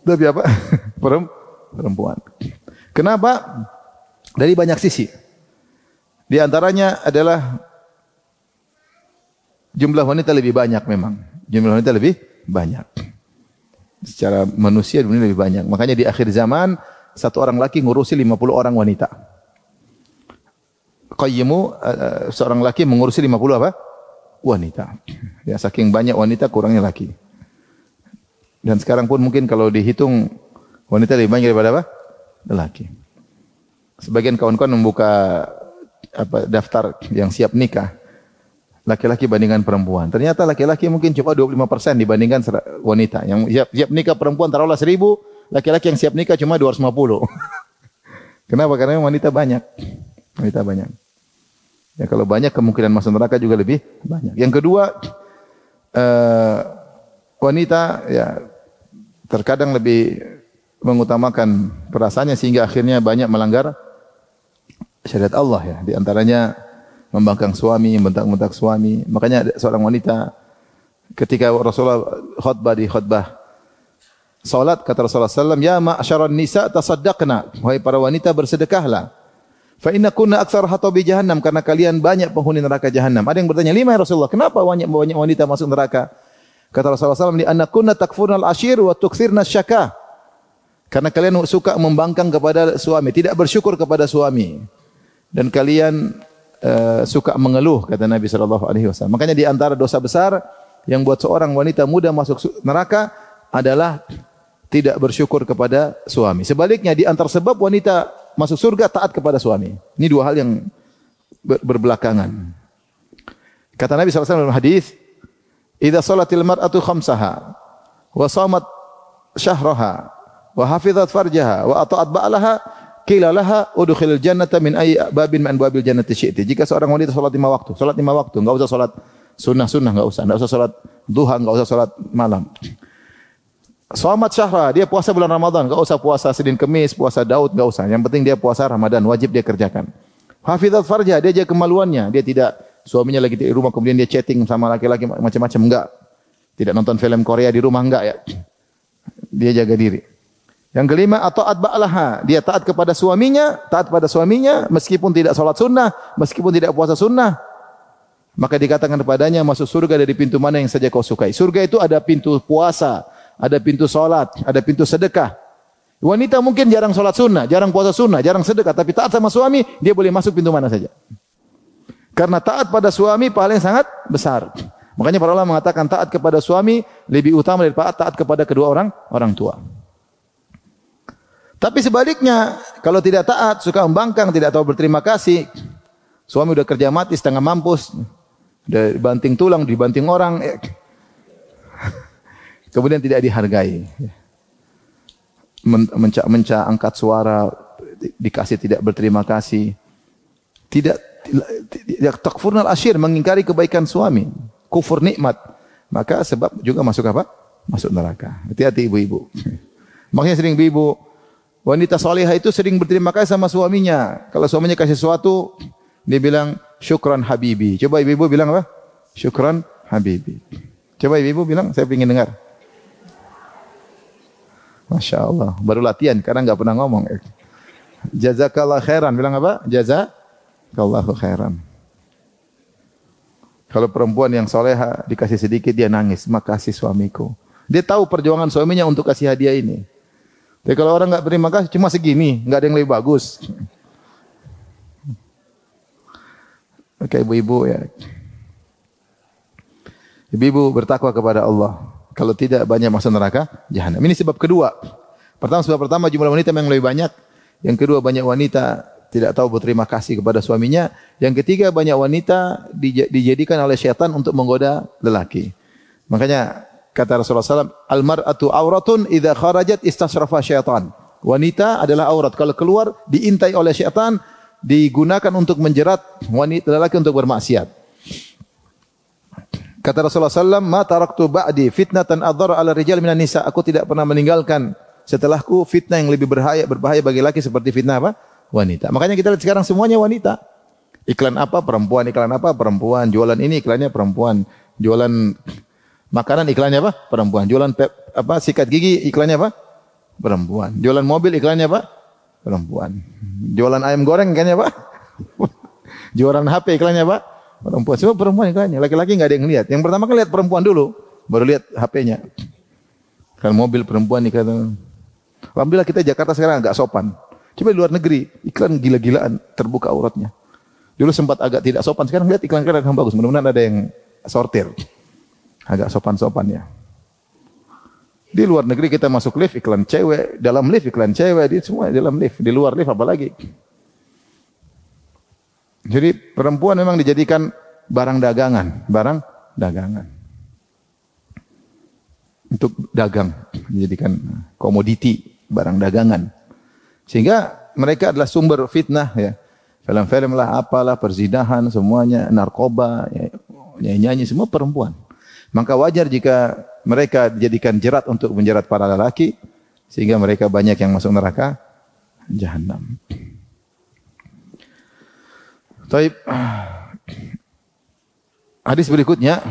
Tapi apa? Perempuan. Kenapa? Dari banyak sisi. Di antaranya adalah jumlah wanita lebih banyak memang. Jumlah wanita lebih banyak. Secara manusia dunia lebih banyak. Makanya di akhir zaman satu orang laki ngurusi 50 orang wanita. Qayyimu seorang laki mengurusi 50 apa? Wanita. Ya saking banyak wanita kurangnya laki. Dan sekarang pun mungkin kalau dihitung wanita lebih banyak daripada apa? Laki. Sebagian kawan-kawan membuka daftar yang siap nikah. Laki-laki bandingkan perempuan. Ternyata laki-laki mungkin cuma 25% dibandingkan wanita. Yang siap nikah perempuan taruhlah 1000, laki-laki yang siap nikah cuma 250. Kenapa? Karena wanita banyak. Wanita banyak. Ya kalau banyak kemungkinan masuk neraka juga lebih banyak. Yang kedua, wanita ya terkadang lebih mengutamakan perasaannya sehingga akhirnya banyak melanggar syariat Allah ya. Di antaranya membangkang suami, membentak-bentak suami. Makanya ada seorang wanita ketika Rasulullah khutbah di khutbah salat kata Rasulullah sallallahu alaihi wasallam, "Ya ma'syaran nisa tasaddaqna." Wahai para wanita bersedekahlah. Fa inna kunna aktsar hatabi jahannam, karena kalian banyak penghuni neraka jahannam. Ada yang bertanya, "Lima ya Rasulullah, kenapa banyak wanita masuk neraka?" Kata Rasulullah SAW, "Li anna kunna takfurnal ashir wa tukthirna syaka." Karena kalian suka membangkang kepada suami, tidak bersyukur kepada suami. Dan kalian suka mengeluh, kata Nabi sallallahu alaihi wasallam. Makanya di antara dosa besar yang buat seorang wanita muda masuk neraka adalah tidak bersyukur kepada suami. Sebaliknya di antara sebab wanita masuk surga taat kepada suami. Ini dua hal yang berbelakangan. Kata Nabi sallallahu alaihi wasallam dalam hadis, "Idza shalatil mar'atu khamsaha wa shamat syahraha wa hafizat farjaha wa ata'at ba'laha qila laha udkhilil jannata min ayyi babin min babil jannati syi'ti." Jika seorang wanita salat 5 waktu, enggak usah salat sunnah, enggak usah salat duha, enggak usah salat malam. Shamat syahra, dia puasa bulan Ramadan, enggak usah puasa Senin Kamis, puasa Daud, enggak usah. Yang penting dia puasa Ramadan, wajib dia kerjakan. Hafizat farja, dia jaga kemaluannya, dia tidak suaminya lagi di rumah kemudian dia chatting sama laki-laki macam-macam, enggak. Tidak nonton film Korea di rumah, enggak ya. Dia jaga diri. Yang kelima, ata'at ba'laha, dia taat kepada suaminya meskipun tidak salat sunnah, meskipun tidak puasa sunnah. Maka dikatakan kepadanya, masuk surga dari pintu mana yang saja kau sukai. Surga itu ada pintu puasa, ada pintu salat, ada pintu sedekah. Wanita mungkin jarang salat sunnah, jarang puasa sunnah, jarang sedekah, tapi taat sama suami, dia boleh masuk pintu mana saja. Karena taat pada suami paling sangat besar. Makanya para ulama mengatakan taat kepada suami lebih utama daripada taat kepada kedua orang tua. Tapi sebaliknya, kalau tidak taat, suka membangkang, tidak tahu berterima kasih. Suami udah kerja mati, setengah mampus, udah banting tulang, dibanting orang, kemudian tidak dihargai. Mencak-mencak, angkat suara, dikasih tidak berterima kasih. Tidak takfurnal ashir, mengingkari kebaikan suami, kufur nikmat. Maka sebab juga masuk apa? Masuk neraka. Hati-hati ibu-ibu. Makanya sering ibu wanita salihah itu sering berterima kasih sama suaminya. Kalau suaminya kasih sesuatu, dia bilang syukran habibi. Coba ibu-ibu bilang apa? Syukran habibi. Coba ibu-ibu bilang, saya ingin dengar. Masya Allah, baru latihan karena enggak pernah ngomong. Jazakallah khairan, bilang apa? Jazakallahu khairan. Kalau perempuan yang soleha dikasih sedikit dia nangis, makasih suamiku. Dia tahu perjuangan suaminya untuk kasih hadiah ini. Tapi kalau orang enggak berterima kasih cuma segini, enggak ada yang lebih bagus. Oke, ibu-ibu ya. Ibu-ibu bertakwa kepada Allah. Kalau tidak banyak masuk neraka jahanam. Ini sebab kedua. Sebab pertama jumlah wanita yang lebih banyak. Yang kedua banyak wanita tidak tahu berterima kasih kepada suaminya. Yang ketiga banyak wanita dijadikan oleh syaitan untuk menggoda lelaki. Makanya kata Rasulullah SAW, "Al-mar'atu auratun idza kharajat istasrafa syaitan." Wanita adalah aurat. Kalau keluar diintai oleh syaitan, digunakan untuk menjerat wanita lelaki untuk bermaksiat. Kata Rasulullah SAW, "Ma taraktu ba'di fitnatan adhar 'ala rijal minan nisa." Aku tidak pernah meninggalkan setelahku fitnah yang lebih berbahaya bagi laki seperti fitnah apa? Wanita. Makanya kita lihat sekarang semuanya wanita. Iklan apa? Perempuan. Iklan apa? Perempuan. Jualan ini iklannya perempuan. Jualan makanan iklannya apa? Perempuan. Jualan sikat gigi iklannya apa? Perempuan. Jualan mobil iklannya apa? Perempuan. Jualan ayam goreng iklannya apa? Jualan HP iklannya apa? Perempuan. Semua perempuan iklannya. Laki-laki enggak ada yang lihat. Yang pertama kan lihat perempuan dulu, baru lihat HP-nya. Kan mobil perempuan iklan. Alhamdulillah kita Jakarta sekarang agak sopan. Coba di luar negeri, iklan gila-gilaan, terbuka auratnya. Dulu sempat agak tidak sopan, sekarang lihat iklan-iklan yang bagus. Mudah-mudahan ada yang sortir. Agak sopan-sopan ya. Di luar negeri kita masuk lift iklan cewek, dalam lift iklan cewek, di semua dalam lift, di luar lift apalagi. Jadi perempuan memang dijadikan barang dagangan. Untuk dagang, dijadikan komoditi, barang dagangan. Sehingga mereka adalah sumber fitnah ya. Film-film lah, apalah, perzinahan, semuanya, narkoba, ya, nyanyi semua perempuan. Maka wajar jika mereka dijadikan jerat untuk menjerat para lelaki, sehingga mereka banyak yang masuk neraka jahanam. Taib. Hadis berikutnya,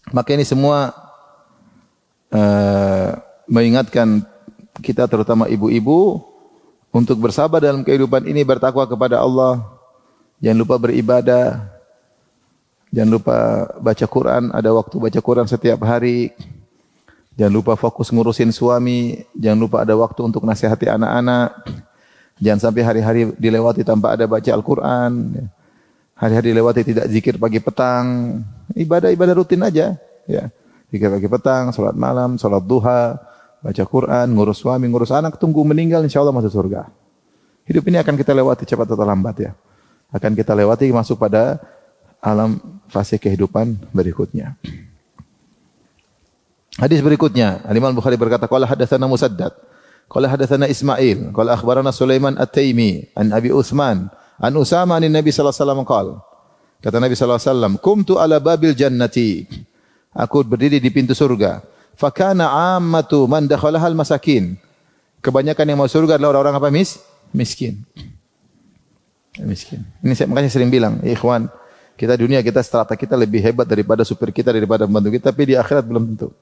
maka ini semua mengingatkan kita terutama ibu-ibu untuk bersabar dalam kehidupan ini, bertakwa kepada Allah. Jangan lupa beribadah. Jangan lupa baca Quran, ada waktu baca Quran setiap hari. Jangan lupa fokus ngurusin suami. Jangan lupa ada waktu untuk nasihati anak-anak. Jangan sampai hari-hari dilewati tanpa ada baca Al-Quran. Hari-hari dilewati tidak zikir pagi petang. Ibadah-ibadah rutin aja. Ya. Zikir pagi petang, salat malam, salat duha, baca Quran, ngurus suami, ngurus anak, tunggu meninggal, insya Allah masuk surga. Hidup ini akan kita lewati cepat atau lambat ya. Akan kita lewati masuk pada alam fase kehidupan berikutnya. Hadis berikutnya, Imam Bukhari berkata, qala hadatsana Musaddad, qala hadatsana Ismail, qala akhbarana Sulaiman At-Taimi an Abi Utsman, an Usama an Nabi sallallahu alaihi wasallam qala. Kata Nabi sallallahu alaihi wasallam, "Kumtu ala babil jannati." Aku berdiri di pintu surga. Fakana ammatu man dakhalaha al-masakin. Kebanyakan yang masuk surga adalah orang-orang apa? Miskin. Miskin. Ini saya makanya sering bilang, ikhwan, kita dunia kita strata kita lebih hebat daripada supir kita, daripada pembantu kita, tapi di akhirat belum tentu.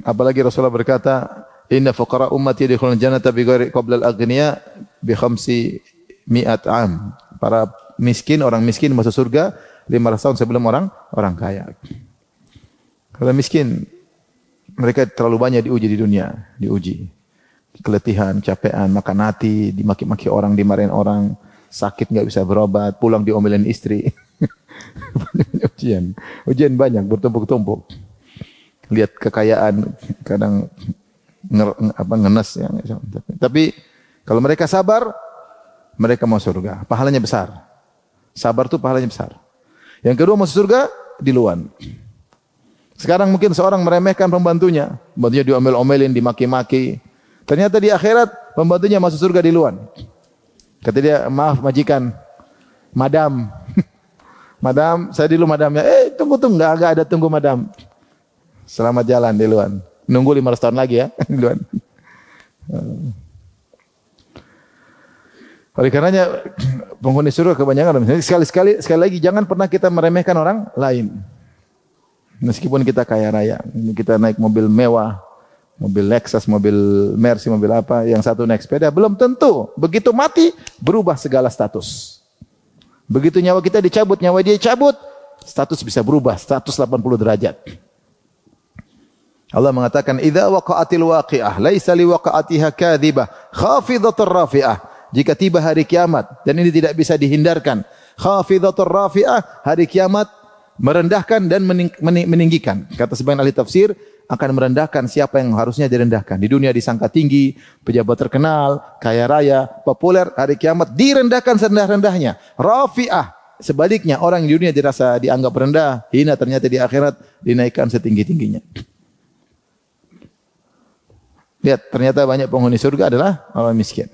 Apalagi Rasulullah berkata, "Inna fuqara ummati yadkhuluna jannata bighairi qabla al-aghniya bi 500 am." Para miskin, orang miskin masuk surga 500 tahun sebelum orang kaya. Kalau miskin, mereka terlalu banyak diuji di dunia, diuji. Keletihan, capean, makan hati, dimaki-maki orang, dimarahin orang, sakit enggak bisa berobat, pulang diomelin istri. Ujian banyak, bertumpuk-tumpuk. Lihat kekayaan, kadang ngenes ya. Tapi kalau mereka sabar, mereka mau surga. Pahalanya besar. Sabar itu pahalanya besar. Yang kedua masuk surga diluan. Sekarang mungkin seorang meremehkan pembantunya diomel-omelin, dimaki-maki. Ternyata di akhirat pembantunya masuk surga diluan. Kata dia, "Maaf majikan, madam." Madam, saya dulu madamnya. Tunggu, enggak ada tunggu madam. Selamat jalan diluan. Nunggu 500 tahun lagi ya, diluan. Oleh karenanya penghuni surga kebanyakan sekali lagi jangan pernah kita meremehkan orang lain. Meskipun kita kaya raya, kita naik mobil mewah, mobil Lexus, mobil Mercy, mobil apa, yang satu naik sepeda, belum tentu begitu mati berubah segala status. Begitu nyawa kita dicabut, nyawa dia cabut, status bisa berubah 180 derajat. Allah mengatakan, "Idza waqa'atil waqi'ah, laisa liwaqa'atiha kadhibah, khafidhatur rafi'ah." Jika tiba hari kiamat, dan ini tidak bisa dihindarkan, khafidhatur rafi'ah, hari kiamat merendahkan dan meninggikan. Kata sebagian ahli tafsir, akan merendahkan siapa yang harusnya direndahkan. Di dunia disangka tinggi, pejabat terkenal, kaya raya, populer, hari kiamat direndahkan serendah-rendahnya. Rafi'ah, sebaliknya orang di dunia dirasa dianggap rendah, hina, ternyata di akhirat dinaikkan setinggi-tingginya. Lihat, ternyata banyak penghuni surga adalah orang miskin.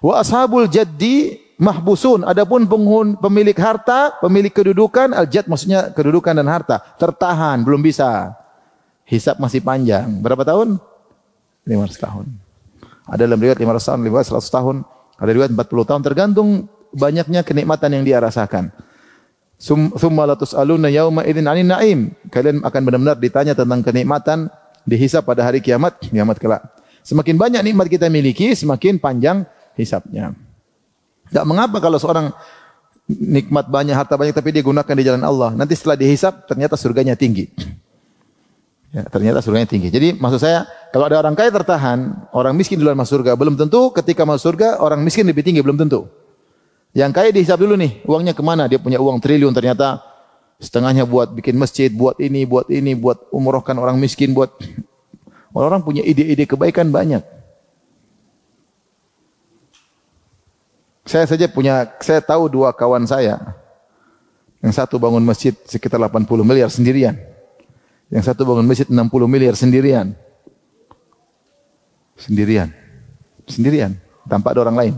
Wa ashabul jaddi mahbusun. Adapun pemilik harta, pemilik kedudukan, al-jadd maksudnya kedudukan dan harta, tertahan, belum bisa. Hisab masih panjang. Berapa tahun? 500 tahun. Ada dalam riwayat 500 tahun, riwayat 100 tahun, ada riwayat 40 tahun, tergantung banyaknya kenikmatan yang dia rasakan. Tsumma la tus'aluna yauma idzin 'anil na'im. Kalian akan benar-benar ditanya tentang kenikmatan, dihisab pada hari kiamat kelak. Semakin banyak nikmat kita miliki, semakin panjang hisabnya. Tak mengapa kalau seorang nikmat banyak, harta banyak, tapi dia gunakan di jalan Allah. Nanti setelah dihisab, ternyata surganya tinggi. Ya, ternyata surganya tinggi. Jadi maksud saya, kalau ada orang kaya tertahan, orang miskin duluan masuk surga, belum tentu ketika masuk surga, orang miskin lebih tinggi, belum tentu. Yang kaya dihisab dulu nih, uangnya kemana? Dia punya uang triliun, ternyata setengahnya buat bikin masjid, buat ini, buat umrohkan orang miskin, buat orang punya ide-ide kebaikan banyak. Saya tahu dua kawan saya. Yang satu bangun masjid sekitar 80 miliar sendirian. Yang satu bangun masjid 60 miliar sendirian. Sendirian. Tanpa ada orang lain.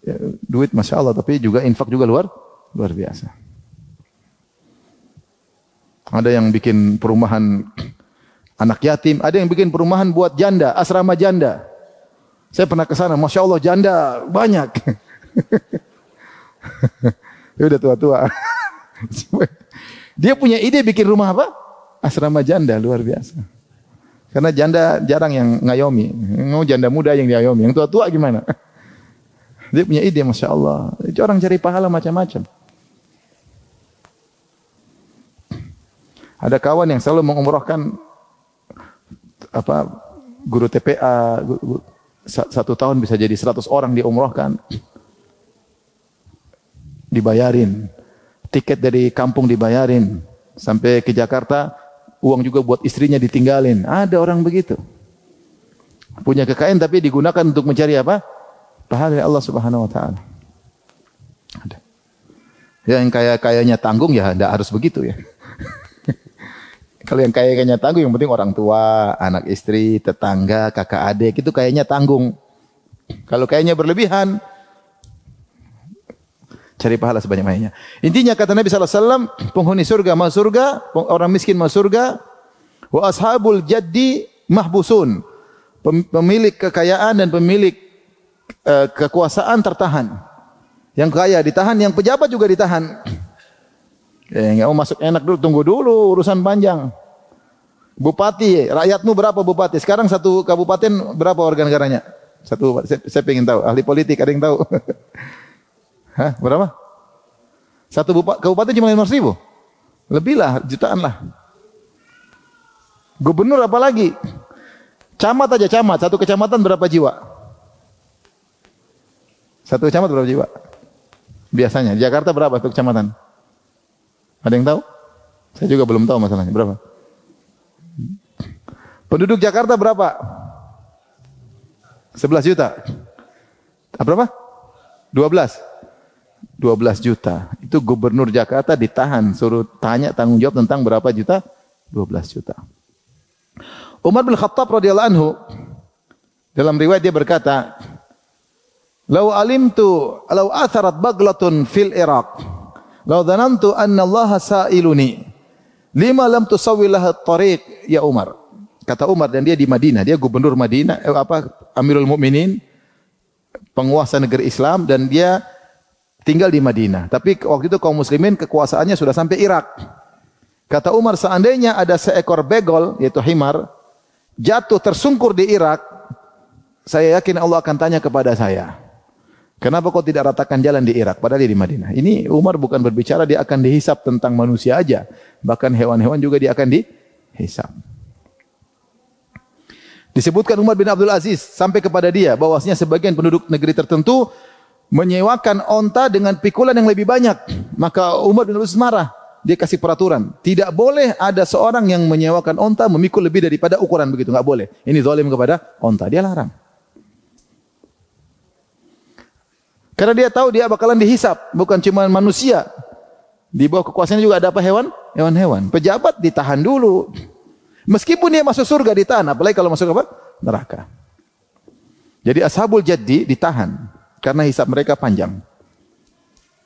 Ya, duit Masya Allah, tapi juga infak juga luar biasa. Ada yang bikin perumahan anak yatim, ada yang bikin perumahan buat janda, asrama janda. Saya pernah ke sana, Masya Allah janda banyak. Dia udah tua-tua. Dia punya ide bikin rumah apa? Asrama janda, luar biasa. Karena janda jarang yang ngayomi. Mau janda muda yang diayomi. Yang tua-tua gimana? Dia punya ide, Masya Allah. Itu orang cari pahala macam-macam. Ada kawan yang selalu mengumrohkan guru TPA, satu tahun bisa jadi 100 orang diumrohkan. Dibayarin. Tiket dari kampung dibayarin. Sampai ke Jakarta, uang juga buat istrinya ditinggalin. Ada orang begitu. Punya kekayaan tapi digunakan untuk mencari apa? Pahala dari Allah Subhanahu wa taala. Ada. Yang kaya-kayanya tanggung ya enggak harus begitu ya. Kalau yang kaya-kayanya tanggung yang penting orang tua, anak istri, tetangga, kakak adik itu kayaknya tanggung. Kalau kayaknya berlebihan cari pahala sebanyak-banyaknya. Intinya kata Nabi sallallahu alaihi wasallam, penghuni surga masuk surga, orang miskin masuk surga, wa ashabul jaddi mahbusun. Pemilik kekayaan dan pemilik kekuasaan tertahan. Yang kaya ditahan, yang pejabat juga ditahan. Enggak mau masuk enak dulu, tunggu dulu urusan panjang. Bupati, rakyatmu berapa bupati? Sekarang satu kabupaten berapa warga negaranya? Satu, saya pengen tahu. Ahli politik ada yang tahu? Hah, berapa? Satu kabupaten cuma 500.000? Lebih lah, jutaan lah. Gubernur apa lagi? Camat aja camat, satu kecamatan berapa jiwa? Satu kecamatan berapa jiwa? Biasanya, di Jakarta berapa satu kecamatan? Ada yang tahu? Saya juga belum tahu masalahnya, berapa? Penduduk Jakarta berapa? 11 juta. Berapa? 12 juta. Itu gubernur Jakarta ditahan, suruh tanya tanggung jawab tentang berapa juta? 12 juta. Umar bin Khattab radhiyallahu anhu dalam riwayat dia berkata, "Lau alimtu law atharat baglatun fil Iraq, law dhanantu anna Allah sa'iluni, lima lam tusawwi laha at-tariq ya Umar." Kata Umar, dan dia di Madinah, dia gubernur Madinah, Amirul Mukminin, penguasa negeri Islam, dan dia tinggal di Madinah. Tapi waktu itu kaum muslimin kekuasaannya sudah sampai Irak. Kata Umar, seandainya ada seekor begol, yaitu himar, jatuh tersungkur di Irak, saya yakin Allah akan tanya kepada saya, kenapa kau tidak ratakan jalan di Irak, padahal dia di Madinah. Ini Umar bukan berbicara dia akan dihisap tentang manusia aja, bahkan hewan-hewan juga dia akan dihisap. Disebutkan Umar bin Abdul Aziz sampai kepada dia bahwasanya sebagian penduduk negeri tertentu menyewakan onta dengan pikulan yang lebih banyak. Maka Umar bin Abdul Aziz marah. Dia kasih peraturan, tidak boleh ada seorang yang menyewakan onta memikul lebih daripada ukuran begitu, enggak boleh. Ini zalim kepada onta, dia larang. Karena dia tahu dia bakalan dihisap, bukan cuma manusia. Di bawah kekuasaannya juga ada apa? Hewan-hewan. Pejabat ditahan dulu. Meskipun dia masuk surga ditahan, apalagi kalau masuk apa? Neraka. Jadi ashabul jaddi ditahan karena hisab mereka panjang.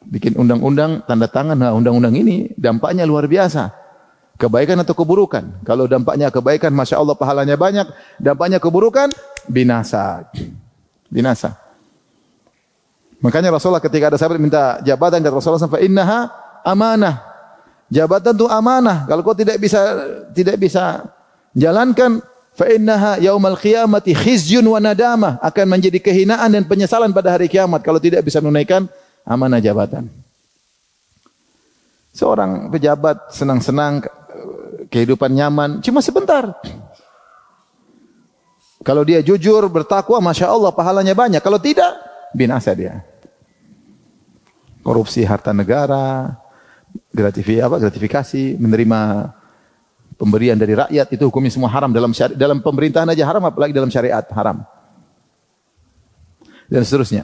Bikin undang-undang, tanda tangan, nah undang-undang ini dampaknya luar biasa. Kebaikan atau keburukan. Kalau dampaknya kebaikan, Masya Allah pahalanya banyak. Dampaknya keburukan, binasa. Binasa. Makanya Rasulullah ketika ada sahabat minta jabatan, kata Rasulullah SAW, innaha amanah. Jabatan itu amanah. Kalau kau tidak bisa jalankan, fa innaha yaumal qiyamati khizyun wa nadamah, akan menjadi kehinaan dan penyesalan pada hari kiamat kalau tidak bisa menunaikan amanah jabatan. Seorang pejabat senang-senang, kehidupan nyaman, cuma sebentar. Kalau dia jujur, bertakwa, Masya Allah pahalanya banyak. Kalau tidak, binasa dia. Korupsi harta negara, gratifikasi, menerima pemberian dari rakyat, itu hukumnya semua haram dalam pemerintahan aja haram, apalagi dalam syariat haram. Dan seterusnya.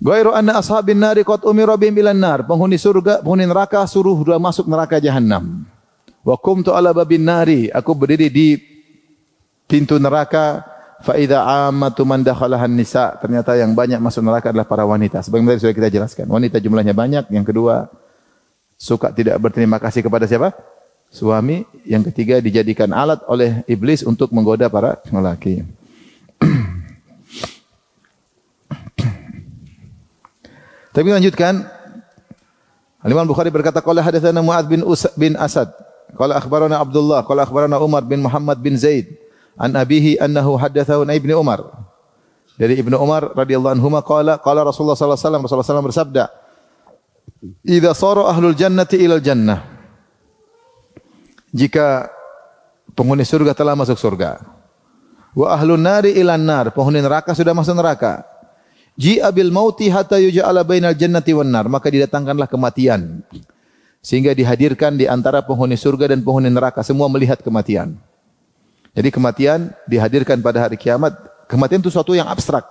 Ghairu anna ashabin nari qad umira bihim ilan nar. Penghuni surga, penghuni neraka suruh sudah masuk neraka jahanam. Wa qumtu ala babin nari. Aku berdiri di pintu neraka. Fa idza ammatu man dakhalahan nisa. Ternyata yang banyak masuk neraka adalah para wanita. Sebagaimana sudah kita jelaskan. Wanita jumlahnya banyak. Yang kedua, suka tidak berterima kasih kepada siapa? Suami. Yang ketiga, dijadikan alat oleh iblis untuk menggoda para lelaki. Tapi lanjutkan. Imam Bukhari berkata, qala hadatsana Muadz bin Asad. Qala akhbarana Abdullah, qala akhbarana Umar bin Muhammad bin Zaid an abihi annahu haddatsahu an Ibnu Umar. Dari Ibnu Umar radhiyallahu anhuma qala qala Rasulullah sallallahu alaihi wasallam, Rasulullah sallallahu bersabda, "Idza sara ahlul jannati ilal jannah." Jika penghuni surga telah masuk surga. Wa ahlun nari ilan nar, penghuni neraka sudah masuk neraka. Ji'a bil mauti hatta yuj'ala bainal jannati wan nar, maka didatangkanlah kematian sehingga dihadirkan di antara penghuni surga dan penghuni neraka, semua melihat kematian. Jadi kematian dihadirkan pada hari kiamat. Kematian itu suatu yang abstrak,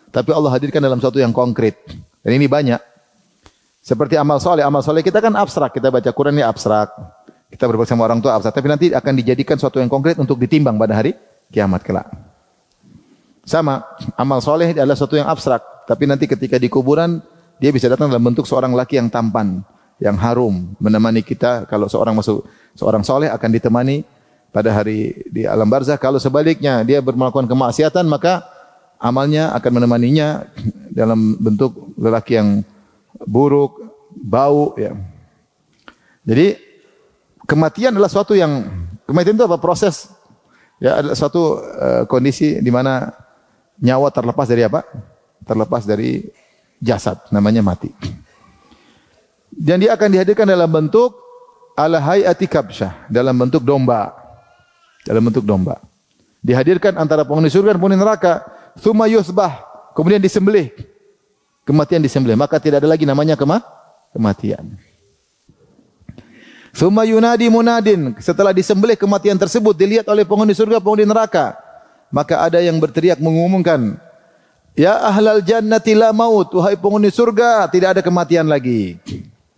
tapi Allah hadirkan dalam suatu yang konkret. Dan ini banyak. Seperti amal soleh kita kan abstrak, kita baca Quran ini abstrak. Kita berbakti sama orang tua abstrak, tapi nanti akan dijadikan suatu yang konkret untuk ditimbang pada hari kiamat kelak. Sama, amal soleh adalah suatu yang abstrak, tapi nanti ketika di kuburan dia bisa datang dalam bentuk seorang laki yang tampan, yang harum, menemani kita. Kalau seorang soleh akan ditemani pada hari di alam barzakh. Kalau sebaliknya dia melakukan kemaksiatan, maka amalnya akan menemaninya dalam bentuk lelaki yang buruk, bau. Ya. Jadi kematian adalah suatu yang, kematian itu apa? Proses, ya, adalah suatu kondisi di mana nyawa terlepas dari apa? Terlepas dari jasad, namanya mati. Dan dia akan dihadirkan dalam bentuk ala hayati kabsyah, dalam bentuk domba. Dalam bentuk domba. Dihadirkan antara penghuni surga dan penghuni neraka. Tsumma yusbah, kemudian disembelih. Kematian disembelih, maka tidak ada lagi namanya kematian. Tsumma yunadi munadin, setelah disembelih kematian tersebut dilihat oleh penghuni surga, penghuni neraka. Maka ada yang berteriak mengumumkan, "Ya ahlal jannati la maut," wahai penghuni surga, tidak ada kematian lagi.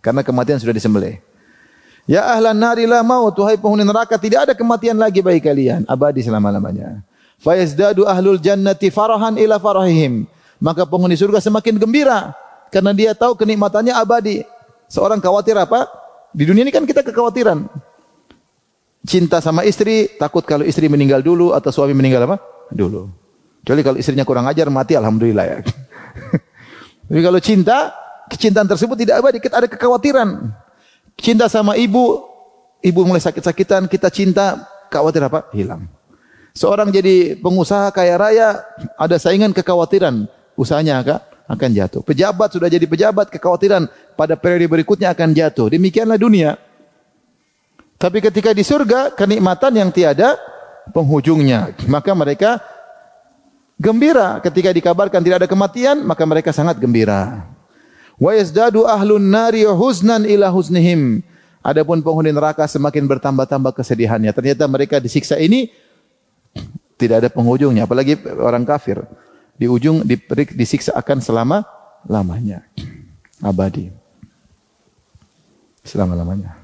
Karena kematian sudah disembelih. "Ya ahlan nari la maut," wahai penghuni neraka, tidak ada kematian lagi bagi kalian, abadi selama-lamanya. Fa yazdadu ahlul jannati farahan ila farahihim. Maka penghuni surga semakin gembira karena dia tahu kenikmatannya abadi. Seorang khawatir apa? Di dunia ini kan kita kekhawatiran. Cinta sama istri, takut kalau istri meninggal dulu atau suami meninggal apa? Dulu. Kecuali kalau istrinya kurang ajar, mati, alhamdulillah ya. Jadi kalau cinta, kecintaan tersebut tidak abadi, kita ada kekhawatiran. Cinta sama ibu mulai sakit-sakitan, kita cinta, khawatir apa? Hilang. Seorang jadi pengusaha kaya raya, ada saingan, kekhawatiran, usahanya akan jatuh. Pejabat sudah jadi pejabat, kekhawatiran pada periode berikutnya akan jatuh. Demikianlah dunia. Tapi ketika di surga, kenikmatan yang tiada penghujungnya. Maka mereka gembira ketika dikabarkan tidak ada kematian, maka mereka sangat gembira. Wa yazdadu ahlun nari huznan ila huznihim. Adapun penghuni neraka semakin bertambah-tambah kesedihannya. Ternyata mereka disiksa ini tidak ada penghujungnya, apalagi orang kafir. Di ujung disiksa akan selama-lamanya. Abadi. Selama-lamanya.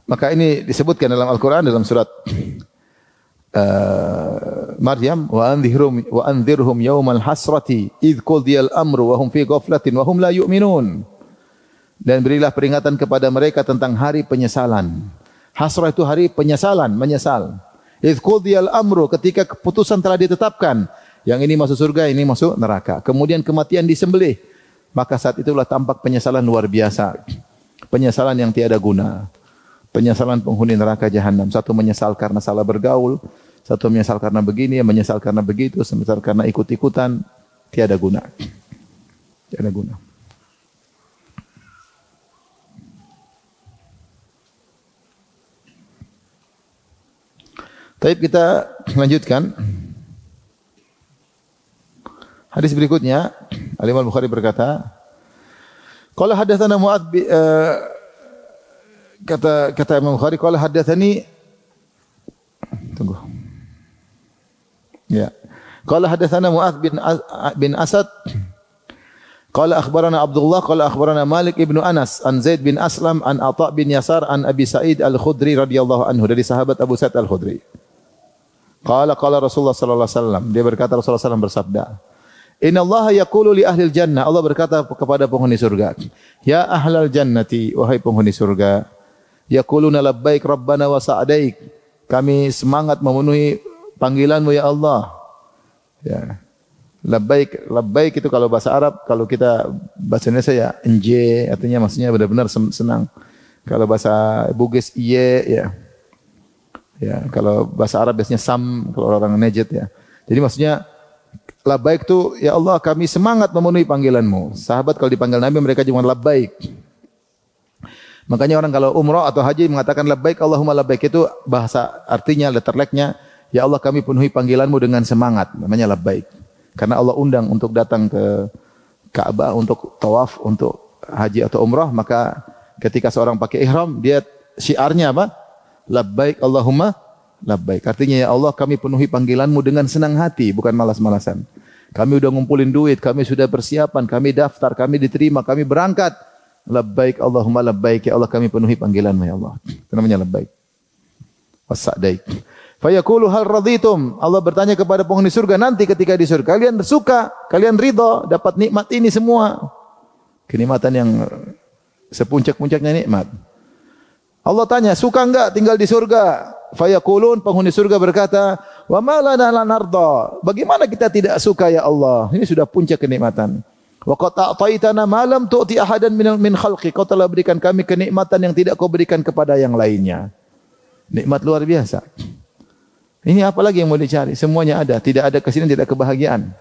Maka ini disebutkan dalam Al-Quran dalam surat Maryam, wa anzirhum yaumal hasrati idh qudiyal amru wa hum fi ghaflatin wa hum la yu'minun. Dan berilah peringatan kepada mereka tentang hari penyesalan. Hasrah itu hari penyesalan, menyesal. Idh qudiyal amru, ketika keputusan telah ditetapkan, yang ini masuk surga, ini masuk neraka. Kemudian kematian disembelih. Maka saat itulah tampak penyesalan luar biasa. Penyesalan yang tiada guna. Penyesalan penghuni neraka jahanam. Satu menyesal karena salah bergaul, satu menyesal karena begini, menyesal karena begitu, menyesal karena ikut-ikutan, tiada guna. Tiada guna. Baik, kita lanjutkan. Hadis berikutnya, Al-Imam Al-Bukhari berkata, qala hadatsana Mu'adz kata Imam Bukhari, qala hadatsani, tunggu. Ya. Qala hadatsana Mu'adz bin Asad qala akhbarana Abdullah qala akhbarana Malik ibnu Anas an Zaid bin Aslam an Atha bin Yasar an Abi Sa'id Al-Khudri radhiyallahu anhu, dari sahabat Abu Sa'id Al-Khudri. Qala Rasulullah sallallahu alaihi wasallam, dia berkata Rasulullah sallallahu alaihi wasallam bersabda, "Innallaha yaqulu li ahlil jannah," Allah berkata kepada penghuni surga, "Ya ahlal jannati," wahai penghuni surga, "yaquluna labbaik rabbana wa sa'daik," kami semangat memenuhi panggilanmu ya Allah. Ya. Labbaik, labbaik itu kalau bahasa Arab, kalau kita bahasa Indonesia ya enje, artinya maksudnya benar-benar senang. Kalau bahasa Bugis iye ya. Ya, kalau bahasa Arab biasanya sam, kalau orang Najd ya. Jadi maksudnya labbaik itu ya Allah kami semangat memenuhi panggilan-Mu. Sahabat kalau dipanggil Nabi mereka cuma labbaik. Makanya orang kalau umrah atau haji mengatakan labbaik Allahumma labbaik itu bahasa artinya letterleknya ya Allah kami penuhi panggilan-Mu dengan semangat, namanya labbaik. Karena Allah undang untuk datang ke Ka'bah untuk tawaf, untuk haji atau umrah, maka ketika seorang pakai ihram, dia syiarnya apa? Labbaik Allahumma labbaik. Artinya ya Allah kami penuhi panggilan-Mu dengan senang hati, bukan malas-malasan. Kami sudah ngumpulin duit, kami sudah persiapan, kami daftar, kami diterima, kami berangkat. Labbaik Allahumma labbaik, ya Allah kami penuhi panggilan-Mu ya Allah. Itu namanya labbaik. Wasa'daik. Fayaqulu hal raditum. Allah bertanya kepada penghuni surga nanti ketika di surga, kalian suka, kalian ridha dapat nikmat ini semua. Kenikmatan yang sepuncak-puncaknya nikmat. Allah tanya, suka enggak tinggal di surga? Fayaqulun, penghuni surga berkata, wa ma lana la narda. Bagaimana kita tidak suka ya Allah? Ini sudah puncak kenikmatan. Wa qad a'taitana ma lam tu'ti ahadan min khalqi. Kau telah berikan kami kenikmatan yang tidak Kau berikan kepada yang lainnya. Nikmat luar biasa. Ini apa lagi yang mau dicari? Semuanya ada. Tidak ada kesedihan, tidak kebahagiaan.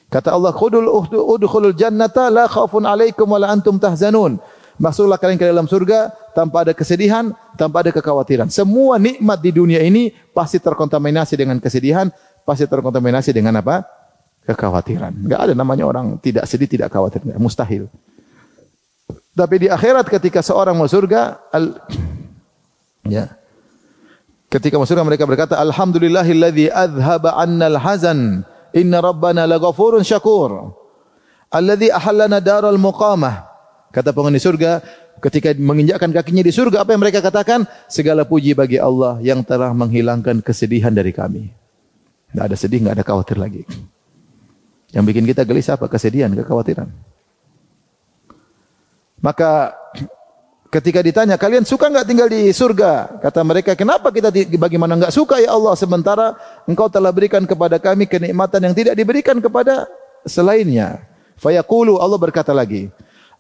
Kata Allah, udkhulul jannata la khaufun alaikum wa la antum tahzanun. Masuklah kalian ke dalam surga tanpa ada kesedihan, tanpa ada kekhawatiran. Semua nikmat di dunia ini pasti terkontaminasi dengan kesedihan, pasti terkontaminasi dengan apa? Kekhawatiran. Enggak ada namanya orang tidak sedih, tidak khawatir. Mustahil. Tapi di akhirat ketika seorang masuk surga, ketika masuk surga mereka berkata, Alhamdulillahilladzi adhaba 'annal hazan, inna rabbana laghafurun syakur. Alladzi ahallana daral muqamah. Kata penghuni surga, ketika menginjakkan kakinya di surga, apa yang mereka katakan? Segala puji bagi Allah yang telah menghilangkan kesedihan dari kami. Tidak ada sedih, tidak ada khawatir lagi. Yang bikin kita gelisah apa? Kesedihan, kekhawatiran. Maka ketika ditanya, kalian suka enggak tinggal di surga? Kata mereka, kenapa kita bagaimana enggak suka ya Allah, sementara Engkau telah berikan kepada kami kenikmatan yang tidak diberikan kepada selainnya. Fayaqulu, Allah berkata lagi,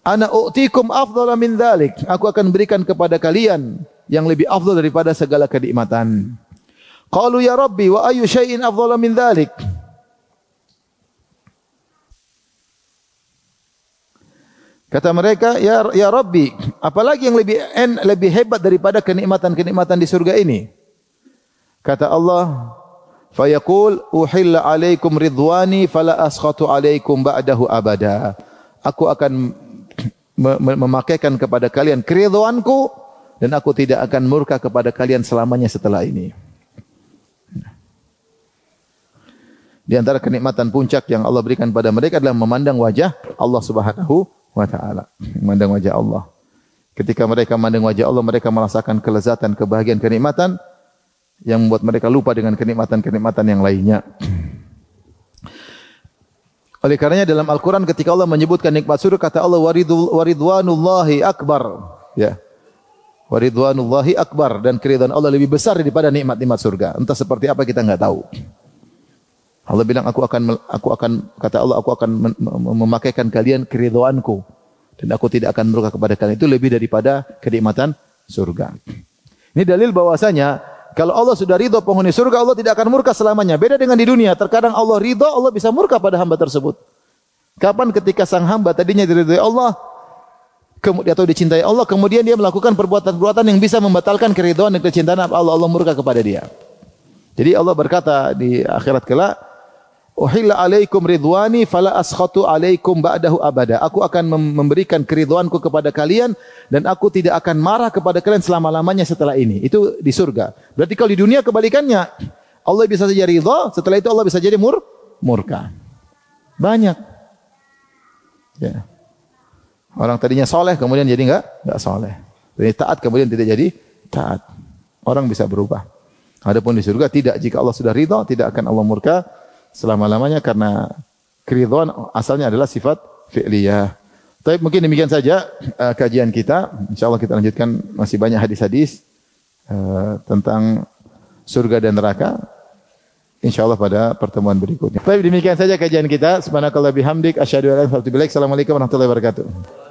ana u'tikum afdhala min dzalik. Aku akan berikan kepada kalian yang lebih afdal daripada segala kenikmatan. Qalu ya Rabbi wa ayyu syai'in afdhala min dzalik? Kata mereka, ya Rabbi, apalagi yang lebih hebat daripada kenikmatan-kenikmatan di surga ini? Kata Allah, fayaqul uhilla alaikum ridwani fala askhatu alaikum ba'dahu abada. Aku akan memakaikan kepada kalian keridhaanku dan aku tidak akan murka kepada kalian selamanya setelah ini. Di antara kenikmatan puncak yang Allah berikan pada mereka adalah memandang wajah Allah Subhanahu wa ta'ala. Memandang wajah Allah. Ketika mereka memandang wajah Allah, mereka merasakan kelezatan, kebahagiaan, kenikmatan yang membuat mereka lupa dengan kenikmatan-kenikmatan yang lainnya. Oleh karenanya dalam Al-Quran ketika Allah menyebutkan nikmat surga, kata Allah waridwanullahi akbar. Ya. Waridwanullahi akbar. Dan keridhaan Allah lebih besar daripada nikmat-nikmat surga. Entah seperti apa kita enggak tahu. Allah bilang, aku akan memakaikan kalian keridhaanku dan aku tidak akan murka kepada kalian. Itu lebih daripada kenikmatan surga. Ini dalil bahwasanya kalau Allah sudah ridha penghuni surga, Allah tidak akan murka selamanya. Beda dengan di dunia, terkadang Allah ridha, Allah bisa murka pada hamba tersebut. Kapan ketika sang hamba tadinya diridhai Allah atau dicintai Allah, kemudian dia melakukan perbuatan-perbuatan yang bisa membatalkan keridhaan dan kecintaan Allah, Allah murka kepada dia. Jadi Allah berkata di akhirat kelak, uhilla alaikum ridwani fala askhatu alaikum ba'dahu abada. Aku akan memberikan keridhaanku kepada kalian dan aku tidak akan marah kepada kalian selama-lamanya setelah ini. Itu di surga. Berarti kalau di dunia kebalikannya. Allah bisa saja ridha, setelah itu Allah bisa jadi murka. Banyak. Ya. Orang tadinya soleh kemudian jadi enggak soleh. Jadi taat kemudian tidak jadi taat. Orang bisa berubah. Adapun di surga tidak. Jika Allah sudah ridha, tidak akan Allah murka selama-lamanya karena keridhaan asalnya adalah sifat fi'liyah. Tapi mungkin demikian saja kajian kita. Insyaallah kita lanjutkan, masih banyak hadis-hadis tentang surga dan neraka. insyaallah pada pertemuan berikutnya. Baik, demikian saja kajian kita. Subhanakallah bihamdik asyhadu an la ilaha illa anta astaghfiruka wa atubu ilaik. Assalamualaikum warahmatullahi wabarakatuh.